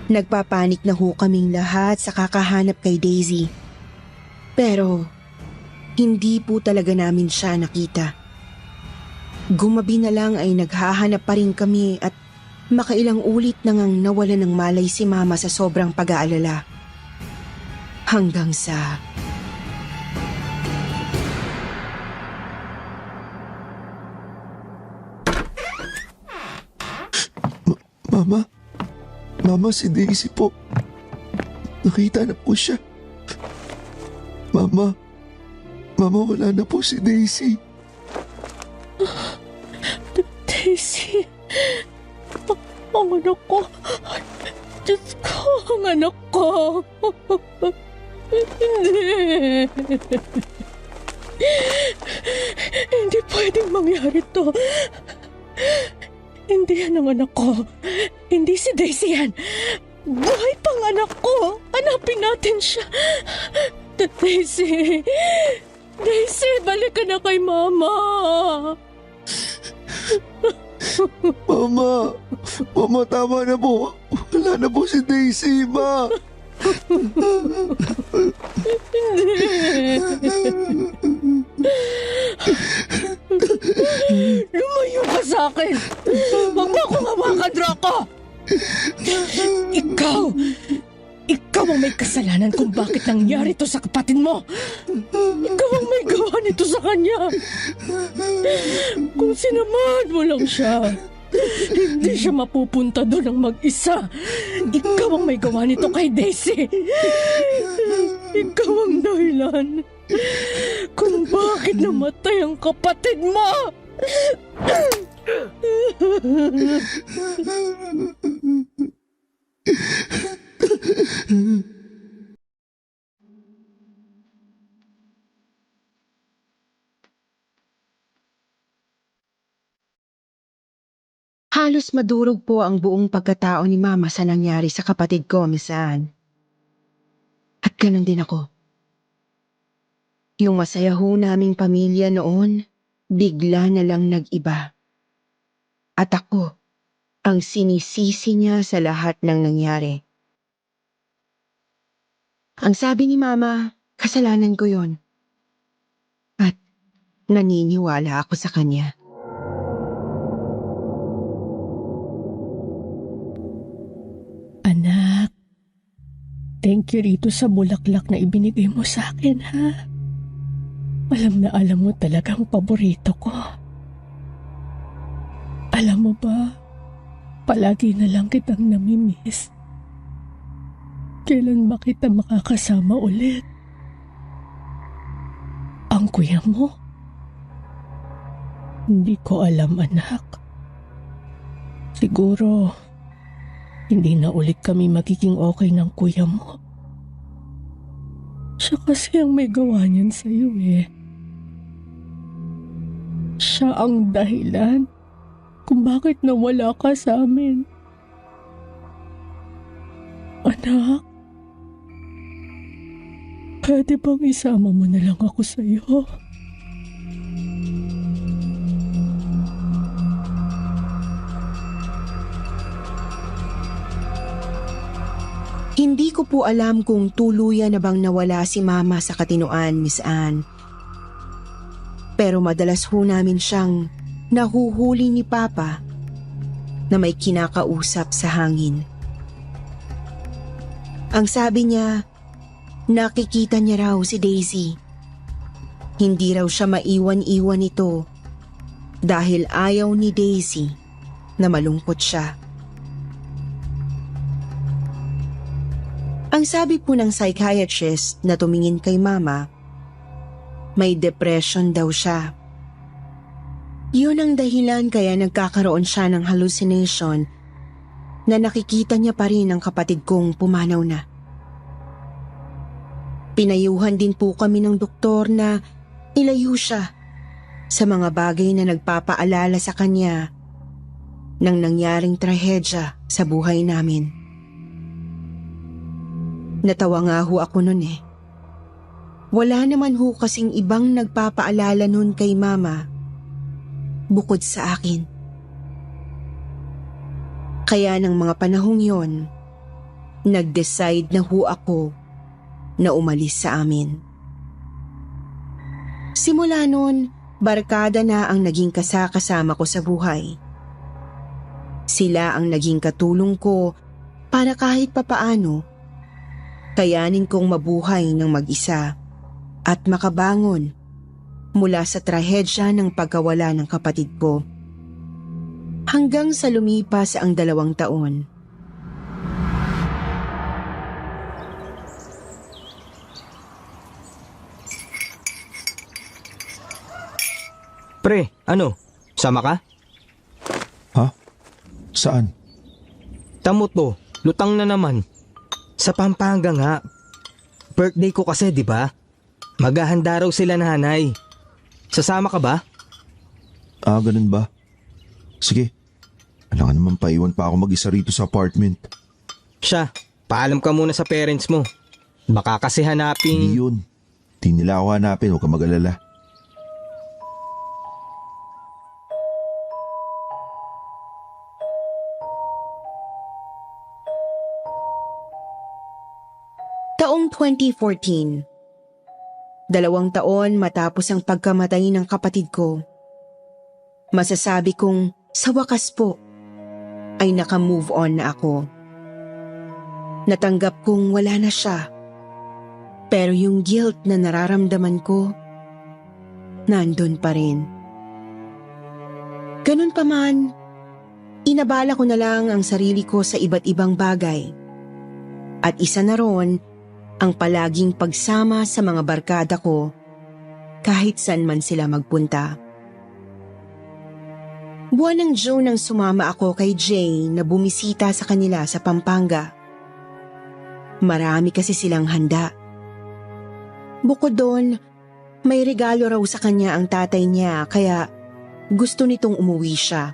Nagpapanik na ho kaming lahat sa kakahanap kay Daisy. Pero hindi po talaga namin siya nakita. Gumabi na lang ay naghahanap pa rin kami at makailang ulit na ngang nawala ng malay si Mama sa sobrang pag-aalala. Hanggang sa... Mama, si Daisy po. Nakita na po siya. Mama, wala na po si Daisy. Daisy, ang anak ko. Diyos ko, ang anak ko. Hindi pwedeng mangyari to. Hindi yan ang anak ko. Hindi si Daisy yan. Buhay pang anak ko. Hanapin natin siya. Daisy, balik ka na kay Mama. Mama! Mama, tama na po. Wala na po si Daisy, ma. Lumayo ka sa akin! Huwag mo akong hawakan, Draco! Ikaw ang may kasalanan kung bakit nangyari to sa kapatid mo. Ikaw ang may gawa nito sa kanya. Kung sinamahan mo lang siya, hindi siya mapupunta doon ng mag-isa. Ikaw ang may gawa nito kay Daisy. Ikaw ang dahilan kung bakit namatay ang kapatid mo. Halos madurog po ang buong pagkatao ni Mama sa nangyari sa kapatid ko, Miss Anne. At ganun din ako. Yung masaya ho naming pamilya noon, bigla na lang nag-iba. At ako, ang sinisisi niya sa lahat ng nangyari. Ang sabi ni Mama, kasalanan ko yon. At naniniwala ako sa kanya. Anak, thank you rito sa bulaklak na ibinigay mo sa akin, ha? Alam na alam mo talagang paborito ko. Alam mo ba, palagi na lang kitang namimiss. Kailan ba kita makakasama ulit? Ang kuya mo? Hindi ko alam, anak. Siguro, hindi na ulit kami magiging okay ng kuya mo. Siya kasi ang may gawa niyan sa'yo eh. Siya ang dahilan kung bakit nawala ka sa amin. Anak, pwede bang isama mo na lang ako sa'yo? Hindi ko po alam kung tuluyan na bang nawala si Mama sa katinoan, Miss Anne. Pero madalas ho namin siyang nahuhuli ni Papa na may kinakausap sa hangin. Ang sabi niya, nakikita niya raw si Daisy. Hindi raw siya maiwan-iwan ito dahil ayaw ni Daisy na malungkot siya. Ang sabi po ng psychiatrist na tumingin kay Mama, may depression daw siya. Yun ang dahilan kaya nagkakaroon siya ng hallucination na nakikita niya pa rin ang kapatid kong pumanaw na. Pinayuhan din po kami ng doktor na ilayo siya sa mga bagay na nagpapaalala sa kanya ng nangyaring trahedya sa buhay namin. Natawa nga ho ako nun eh. Wala naman ho kasing ibang nagpapaalala nun kay Mama bukod sa akin. Kaya ng mga panahong yon, nag-decide na ho ako na umalis sa amin. Simula nun, barkada na ang naging kasama ko sa buhay. Sila ang naging katulong ko para kahit papaano kayanin kong mabuhay ng mag-isa at makabangon mula sa trahedya ng pagkawala ng kapatid ko. Hanggang sa lumipas ang 2 taon. Pre, ano? Sama ka? Ha? Saan? Tamo to, lutang na naman. Sa Pampanga nga. Birthday ko kasi, di ba? Maghahanda raw sila nanay. Sasama ka ba? Ah, ganun ba? Sige. Alam nga naman paiwan pa ako mag-isa rito sa apartment. Siya, paalam ka muna sa parents mo. Baka kasi hanapin... Hindi yun. Di nila ako hanapin, huwag ka mag-alala. 2014. 2 taon matapos ang pagkamatay ng kapatid ko. Masasabi kong sa wakas po ay naka-move on na ako. Natanggap kong wala na siya. Pero yung guilt na nararamdaman ko, nandun pa rin. Ganun pa man, inabala ko na lang ang sarili ko sa iba't ibang bagay. At isa na ron ang palaging pagsama sa mga barkada ko kahit saan man sila magpunta. Buwan ng June nang sumama ako kay Jay na bumisita sa kanila sa Pampanga. Marami kasi silang handa. Bukod doon, may regalo raw sa kanya ang tatay niya kaya gusto nitong umuwi siya.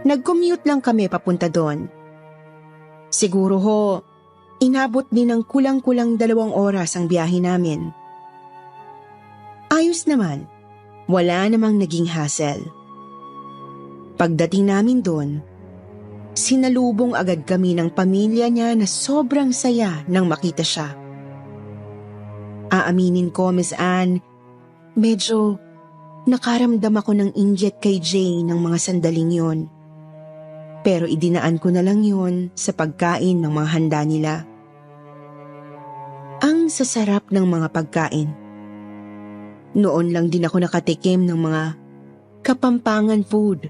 Nag-commute lang kami papunta doon. Siguro ho, inabot din ng kulang-kulang 2 oras ang biyahe namin. Ayos naman, wala namang naging hassle. Pagdating namin doon, sinalubong agad kami ng pamilya niya na sobrang saya nang makita siya. Aaminin ko, Miss Anne, medyo nakaramdam ako ng inggit kay Jay ng mga sandaling yon. Pero idinaan ko na lang yon sa pagkain ng mga handa nila. Ang sasarap ng mga pagkain. Noon lang din ako nakatikim ng mga Kapampangan food.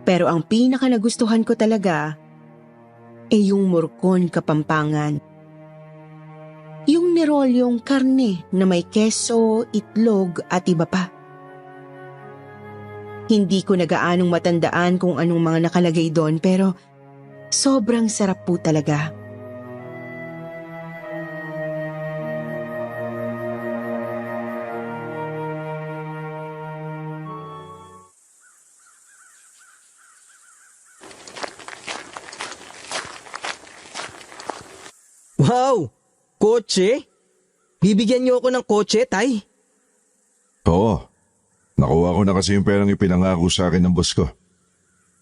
Pero ang pinaka nagustuhan ko talaga ay yung Morcon Kapampangan. Yung nirolyong karne na may keso, itlog at iba pa. Hindi ko na gaanong matandaan kung anong mga nakalagay doon pero sobrang sarap po talaga. Wow! Kotse? Bibigyan niyo ako ng kotse, Tay? Oo. Nakuha ko na kasi yung perang ipinangako sa akin ng boss ko.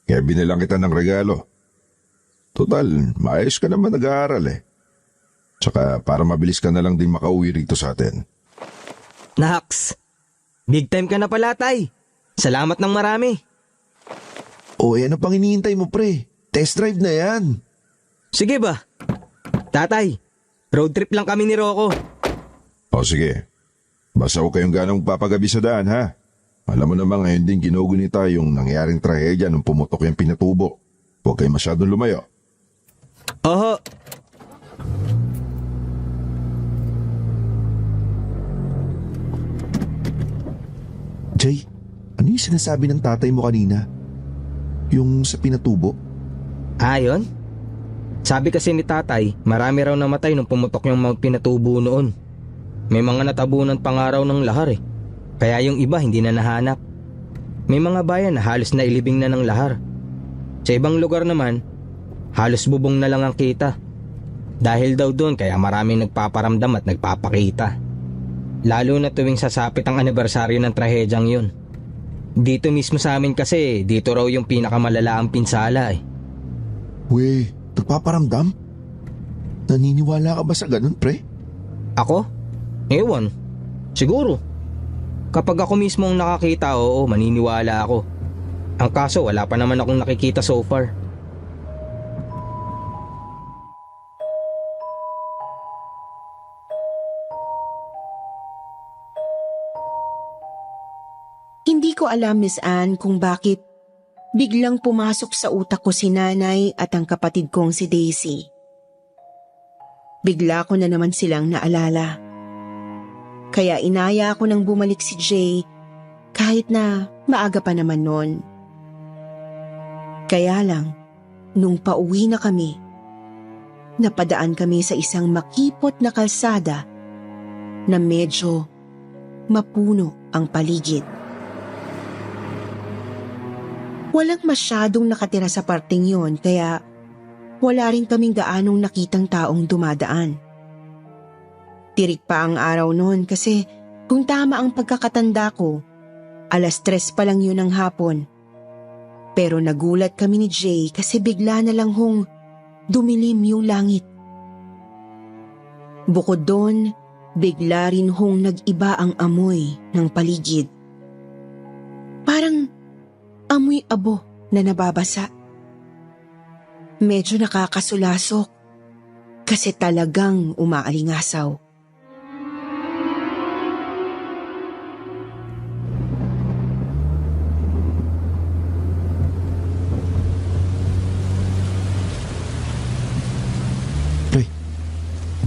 Kaya binilang kita ng regalo. Total, maayos ka naman nag-aaral eh. Tsaka para mabilis ka na lang din makauwi rito sa atin. Naks! Big time ka na pala, Tay. Salamat ng marami. O ano pang hinihintay mo pre? Test drive na yan. Sige ba? Tatay, road trip lang kami ni Rocco. O sige. Basta huwag kayong ganong papagabi sa daan ha. Alam mo naman ngayon din ginugunita yung nangyaring trahedya nung pumutok yung pinatubo. Huwag kayong masyadong lumayo. Oho. Jay, ano yung sinasabi ng tatay mo kanina? Yung sa pinatubo? Ayon? Sabi kasi ni tatay, marami raw namatay nung pumutok yung mga pinatubo noon. May mga natabunan pang araw ng lahar eh. Kaya yung iba hindi na nahanap. May mga bayan na halos nailibing na ng lahar. Sa ibang lugar naman, halos bubong na lang ang kita. Dahil daw doon kaya maraming nagpaparamdam at nagpapakita. Lalo na tuwing sasapit ang anibersaryo ng trahedyang yun. Dito mismo sa amin kasi, dito raw yung pinakamalala ang pinsala eh. We, nagpaparamdam? Naniniwala ka ba sa ganun, pre? Ako? Ewan. Siguro. Kapag ako mismo ang nakakita, oo, maniniwala ako. Ang kaso, wala pa naman akong nakikita so far. Hindi ko alam, Miss Anne, kung bakit biglang pumasok sa utak ko si nanay at ang kapatid kong si Daisy. Bigla ko na naman silang naalala. Kaya inaya ako nang bumalik si Jay kahit na maaga pa naman noon. Kaya lang, nung pauwi na kami, napadaan kami sa isang makipot na kalsada na medyo mapuno ang paligid. Walang masyadong nakatira sa parting yon kaya wala rin kaming gaanong nakitang taong dumadaan. Tirik pa ang araw noon kasi kung tama ang pagkakatanda ko, 3:00 pa lang yun ng hapon. Pero nagulat kami ni Jay kasi bigla na lang hong dumilim yung langit. Bukod doon, bigla rin hong nag-iba ang amoy ng paligid. Parang amoy abo na nababasa. Medyo nakakasulasok kasi talagang umaalingasaw.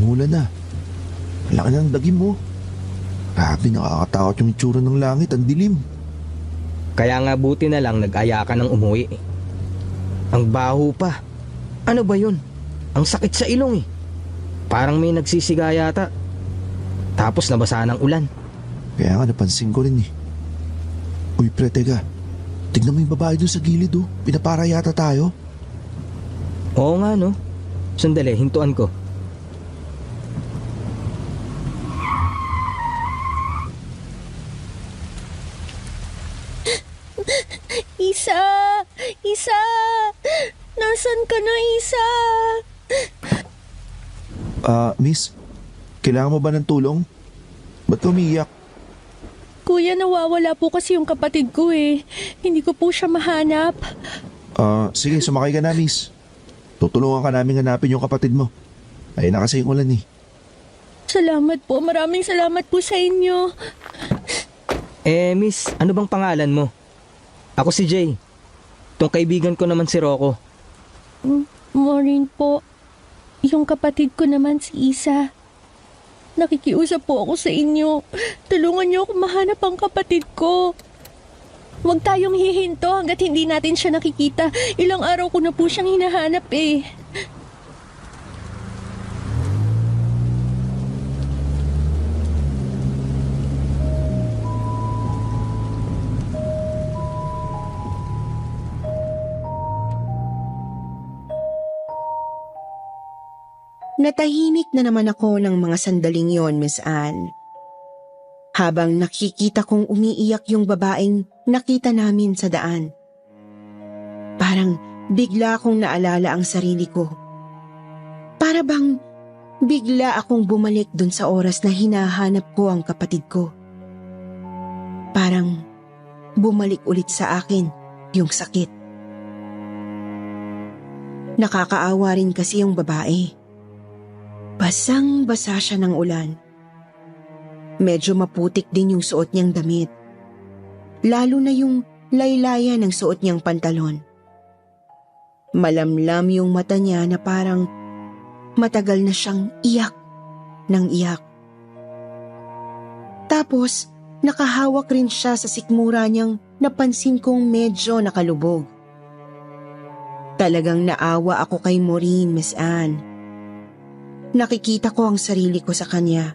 Umulan na. Laki na ng dagim mo. Grabe, nakakatakot yung itsura ng langit. Ang dilim. Kaya nga buti na lang nag-aya ka ng umuwi. Ang baho pa. Ano ba yun? Ang sakit sa ilong eh. Parang may nagsisiga yata. Tapos nabasa ng ulan. Kaya nga napansin ko rin eh. Uy pre, teka. Tignan mo yung babae doon sa gilid oh. Pinapara yata tayo. Oo nga no. Sandali, hintuan ko. Isa! Isa! Nasaan ka na, Isa? Miss, kailangan mo ba ng tulong? Ba't umiiyak? Kuya, nawawala po kasi yung kapatid ko eh. Hindi ko po siya mahanap. Sige, sumakay ka na, miss. Tutulungan ka namin hanapin yung kapatid mo. Ayun na kasi yung ulan eh. Salamat po. Maraming salamat po sa inyo. Miss, ano bang pangalan mo? Ako si Jay. Tong kaibigan ko naman si Rocco. Maureen po. Yung kapatid ko naman si Isa. Nakikiusap po ako sa inyo. Tulungan niyo ako mahanap ang kapatid ko. Huwag tayong hihinto hanggat hindi natin siya nakikita. Ilang araw ko na po siyang hinahanap eh. Natahimik na naman ako ng mga sandaling yon, Miss Anne. Habang nakikita kong umiiyak yung babaeng nakita namin sa daan. Parang bigla akong naalala ang sarili ko. Para bang bigla akong bumalik dun sa oras na hinahanap ko ang kapatid ko. Parang bumalik ulit sa akin yung sakit. Nakakaawa rin kasi yung babae. Basang-basa siya ng ulan. Medyo maputik din yung suot niyang damit. Lalo na yung laylayan ng suot niyang pantalon. Malamlam yung mata niya na parang matagal na siyang iyak ng iyak. Tapos nakahawak rin siya sa sikmura niyang napansin kong medyo nakalubog. Talagang naawa ako kay Maureen, Miss Anne. Nakikita ko ang sarili ko sa kanya.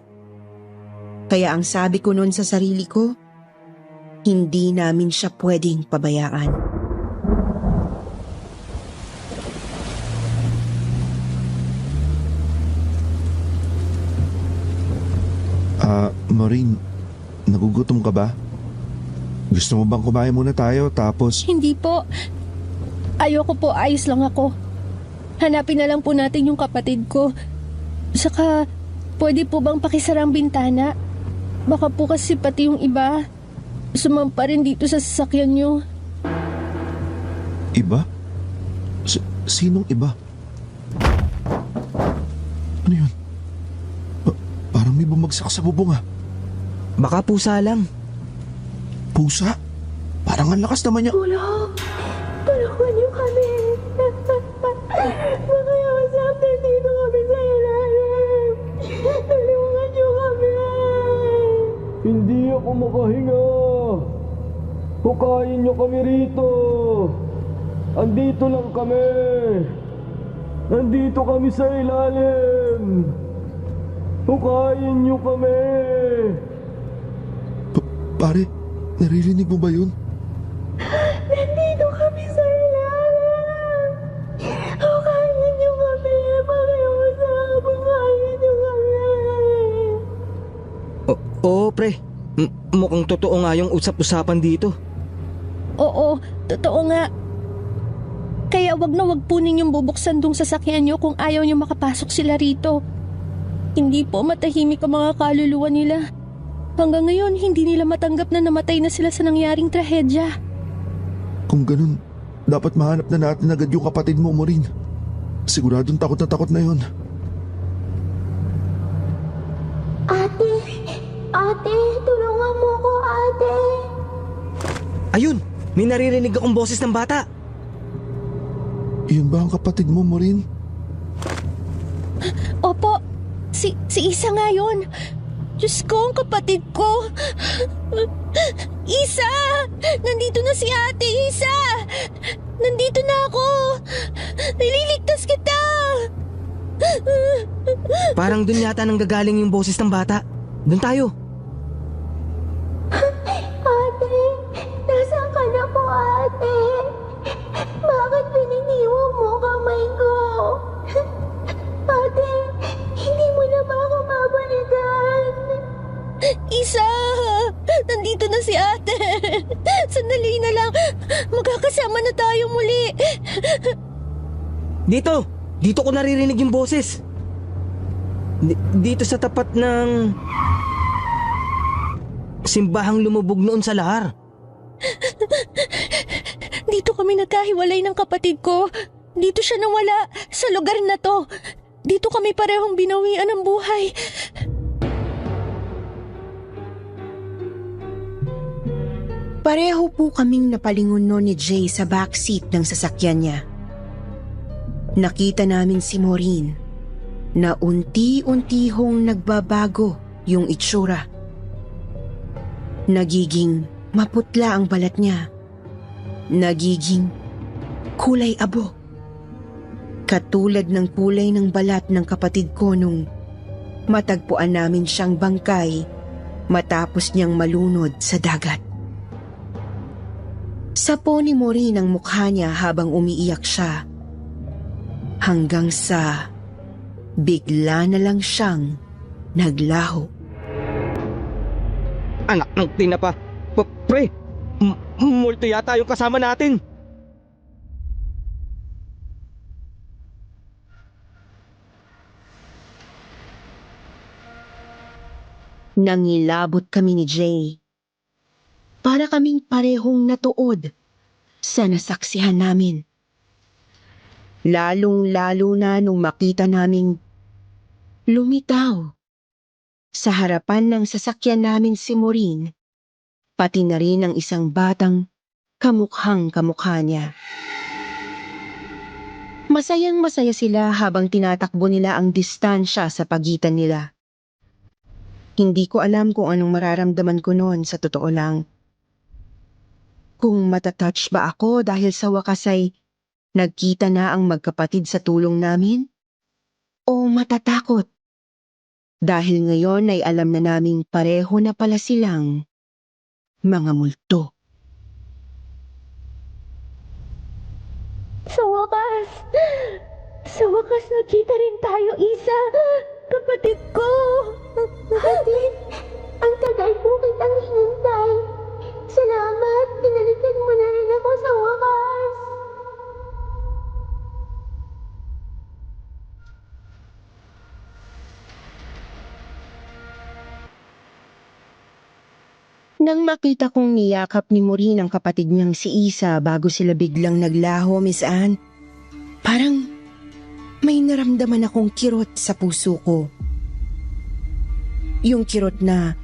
Kaya ang sabi ko noon sa sarili ko, hindi namin siya pwedeng pabayaan. Maureen, nagugutom ka ba? Gusto mo bang kumain muna tayo tapos... Hindi po. Ayoko po, ayos lang ako. Hanapin na lang po natin yung kapatid ko. Saka, pwede po bang pakisarang bintana? Baka po kasi pati yung iba sumampa rin dito sa sasakyan nyo. Iba? Sinong iba? Ano yun? Parang may bumagsak sa bubong ah. Baka pusa lang. Pusa? Parang ang lakas naman niya. Tulong! Tulungan niyo kami! Makiusap na dito kami sa ilalim! Tulungan niyo kami! Hindi ako makahinga. Hukayin niyo kami rito. Andito lang kami. Nandito kami sa ilalim. Hukayin niyo kami. Pare, naririnig mo ba yun? Nandito kami sa ilalim! Hukayin niyo kami! Makiusap! Hukayin niyo kami! Oo, pre. Mukhang totoo nga yung usap-usapan dito. Oo, totoo nga. Kaya wag na wag po ninyong bubuksan dong sasakyan nyo kung ayaw nyo makapasok sila rito. Hindi po matahimik ang mga kaluluwa nila. Hanggang ngayon, hindi nila matanggap na namatay na sila sa nangyaring trahedya. Kung ganun, dapat mahanap na natin agad yung kapatid mo, Maureen. Siguradong takot na yun. Ate, tulungan mo ko, ate. Ayun! May naririnig akong boses ng bata. Yun ba ang kapatid mo, Maureen? Opo, si Isa nga yun. Diyos ko, ang kapatid ko. Isa! Nandito na si ate, Isa! Nandito na ako! Nililigtas kita! Parang dun yata nang gagaling yung boses ng bata. Dun tayo. Ate, nasaan ka na po, ate? Bakit pininiwan mo kamay ko? Ate, hindi mo na ba ako mabalikan? Isa! Nandito na si ate! Sandali na lang! Magkakasama na tayo muli! Dito! Dito ko naririnig yung boses. Dito sa tapat ng simbahang lumubog noon sa lahar. Dito kami nagkahiwalay ng kapatid ko. Dito siya nawala sa lugar na to. Dito kami parehong binawian ng buhay. Pareho po kaming napalingon noon ni Jay sa backseat ng sasakyan niya. Nakita namin si Maureen na unti-unti hong nagbabago yung itsura. Nagiging maputla ang balat niya. Nagiging kulay abo. Katulad ng kulay ng balat ng kapatid ko nung matagpuan namin siyang bangkay matapos niyang malunod sa dagat. Sapo ni Maureen ang mukha niya habang umiiyak siya. Hanggang sa bigla na lang siyang naglaho. Anak ng tinapa. Pre, multo yata yung kasama natin. Nangilabot kami ni Jay. Para kaming parehong natuod sa nasaksihan namin. Lalong-lalo na nung makita naming lumitaw sa harapan ng sasakyan namin si Maureen, pati na rin ang isang batang kamukhang kamukha niya. Masayang-masaya sila habang tinatakbo nila ang distansya sa pagitan nila. Hindi ko alam kung anong mararamdaman ko noon sa totoo lang. Kung matatouch ba ako dahil sa wakas ay nagkita na ang magkapatid sa tulong namin? O matatakot? Dahil ngayon ay alam na naming pareho na pala silang mga multo. Sa wakas nakita rin tayo, Isa. Kapatid ko. Ate, ang tagal po kitang hinintay. Salamat, pinalikan mo na rin ako sa wakas. Nang makita kong niyakap ni Maureen ang kapatid niyang si Isa bago sila biglang naglaho, Miss Anne, parang may naramdaman akong kirot sa puso ko. Yung kirot na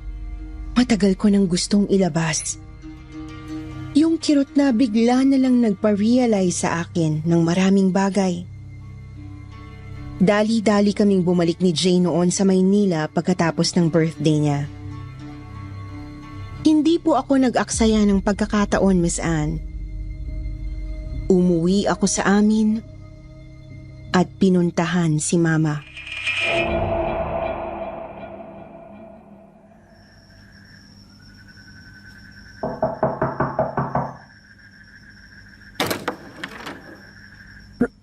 matagal ko nang gustong ilabas. Yung kirot na bigla na lang nagpa-realize sa akin ng maraming bagay. Dali-dali kaming bumalik ni Jay noon sa Maynila pagkatapos ng birthday niya. Hindi po ako nag-aksaya ng pagkakataon, Miss Anne. Umuwi ako sa amin at pinuntahan si Mama.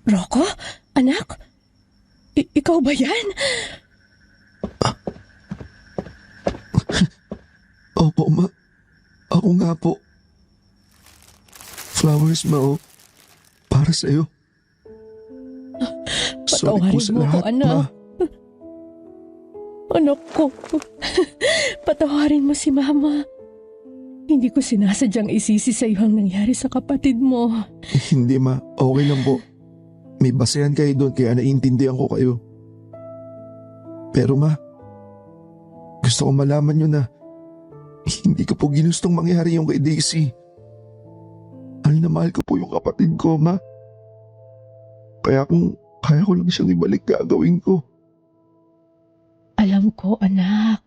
Rocco? Anak? Ikaw ba yan? Opo, Ma. Ako nga po. Flowers, Ma, oh. Para sa'yo. Sorry po Patawarin sa mo ko, lahat, anak. Ma. Anak ko, patawarin mo si Mama. Hindi ko sinasadyang isisi sa iyo ang nangyari sa kapatid mo. Hindi ma, okay lang po. May basehan kayo doon kaya naiintindihan ko kayo. Pero ma, gusto ko malaman nyo na hindi ko po ginustong mangyari yung kay Daisy. Mahal na mahal ko po yung kapatid ko, ma. Kaya kung kaya ko lang siyang ibalik, gagawin ko. Alam ko, anak.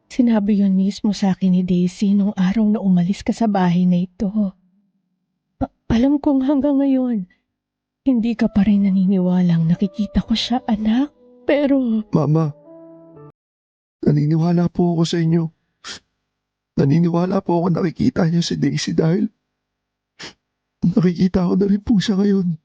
Sinabi yun mismo sa akin ni Daisy nung araw na umalis ka sa bahay na ito. Alam kong hanggang ngayon, hindi ka pa rin naniniwalang nakikita ko siya, anak. Pero... Mama, naniniwala po ako sa inyo. Naniniwala po ako nakikita niya si Daisy dahil nakikita ko na rin po siya ngayon.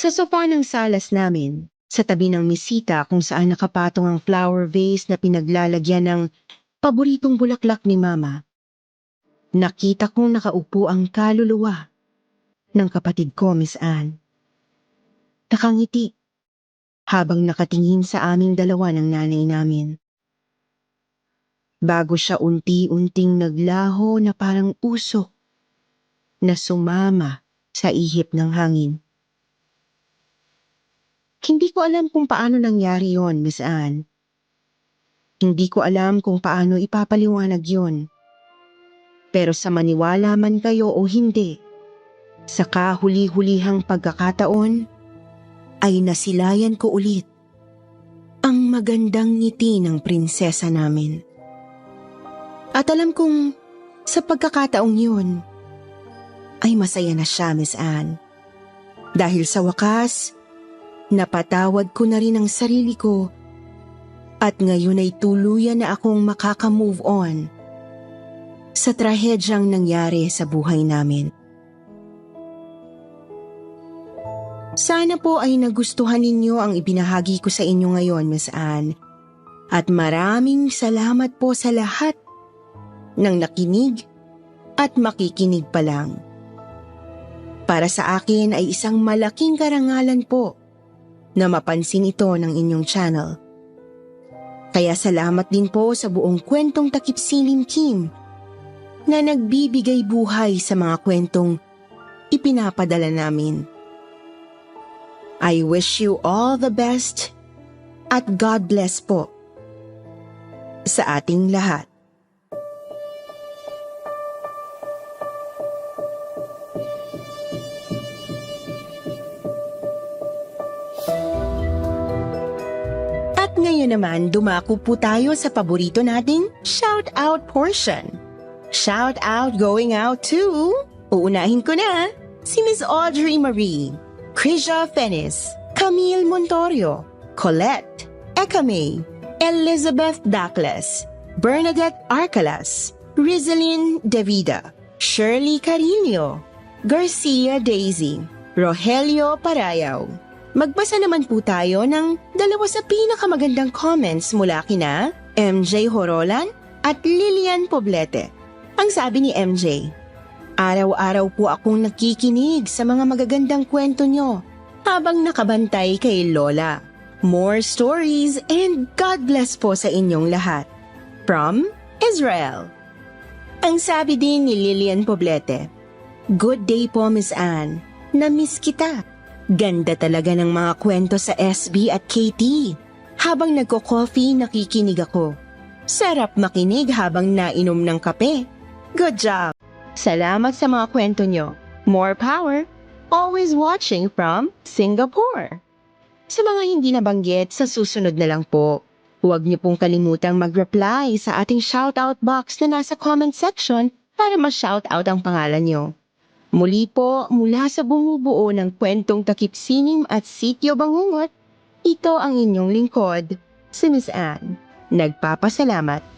Sa sofa ng salas namin, sa tabi ng mesita kung saan nakapatong ang flower vase na pinaglalagyan ng paboritong bulaklak ni Mama, nakita kong nakaupo ang kaluluwa ng kapatid ko, Miss Anne. Nakangiti habang nakatingin sa aming dalawa ng nanay namin. Bago siya unti-unting naglaho na parang usok na sumama sa ihip ng hangin. Hindi ko alam kung paano nangyari yon, Miss Anne. Hindi ko alam kung paano ipapaliwanag yon. Pero sa maniwala man kayo o hindi, sa kahuli-hulihang pagkakataon, ay nasilayan ko ulit ang magandang ngiti ng prinsesa namin. At alam kong sa pagkakataong yun, ay masaya na siya, Miss Anne. Dahil sa wakas, napatawad ko na rin ang sarili ko at ngayon ay tuluyan na akong makaka-move on sa trahedyang nangyari sa buhay namin. Sana po ay nagustuhan ninyo ang ibinahagi ko sa inyo ngayon, Miss Anne. At maraming salamat po sa lahat ng nakinig at makikinig pa lang. Para sa akin ay isang malaking karangalan po na mapansin ito ng inyong channel. Kaya salamat din po sa buong Kwentong Takip Silim Kim na nagbibigay buhay sa mga kwentong ipinapadala namin. I wish you all the best at God bless po sa ating lahat. Ngayon naman, dumako po tayo sa paborito nating shout-out portion. Shout-out going out to... Uunahin ko na, si Miss Audrey Marie, Krisha Fenis, Camille Montorio, Colette, Eka May, Elizabeth Dacles, Bernadette Arcalas, Rizalyn Devida, Shirley Carillo, Garcia Daisy, Rogelio Parayaw. Magbasa naman po tayo ng dalawa sa pinakamagandang comments mula kina MJ Horolan at Lilian Poblete. Ang sabi ni MJ, araw-araw po akong nakikinig sa mga magagandang kwento nyo habang nakabantay kay Lola. More stories and God bless po sa inyong lahat. From Israel. Ang sabi din ni Lilian Poblete, good day po, Miss Anne. Na-miss kita. Ganda talaga ng mga kwento sa SB at KT. Habang nagko-coffee, nakikinig ako. Sarap makinig habang nainom ng kape. Good job! Salamat sa mga kwento nyo. More power! Always watching from Singapore. Sa mga hindi nabanggit, sa susunod na lang po. Huwag niyo pong kalimutang mag-reply sa ating shoutout box na nasa comment section para ma-shoutout ang pangalan nyo. Muli po, mula sa bumubuo ng Kwentong Takip Silim at Sityo Bangungot, ito ang inyong lingkod, si Miss Anne. Nagpapasalamat.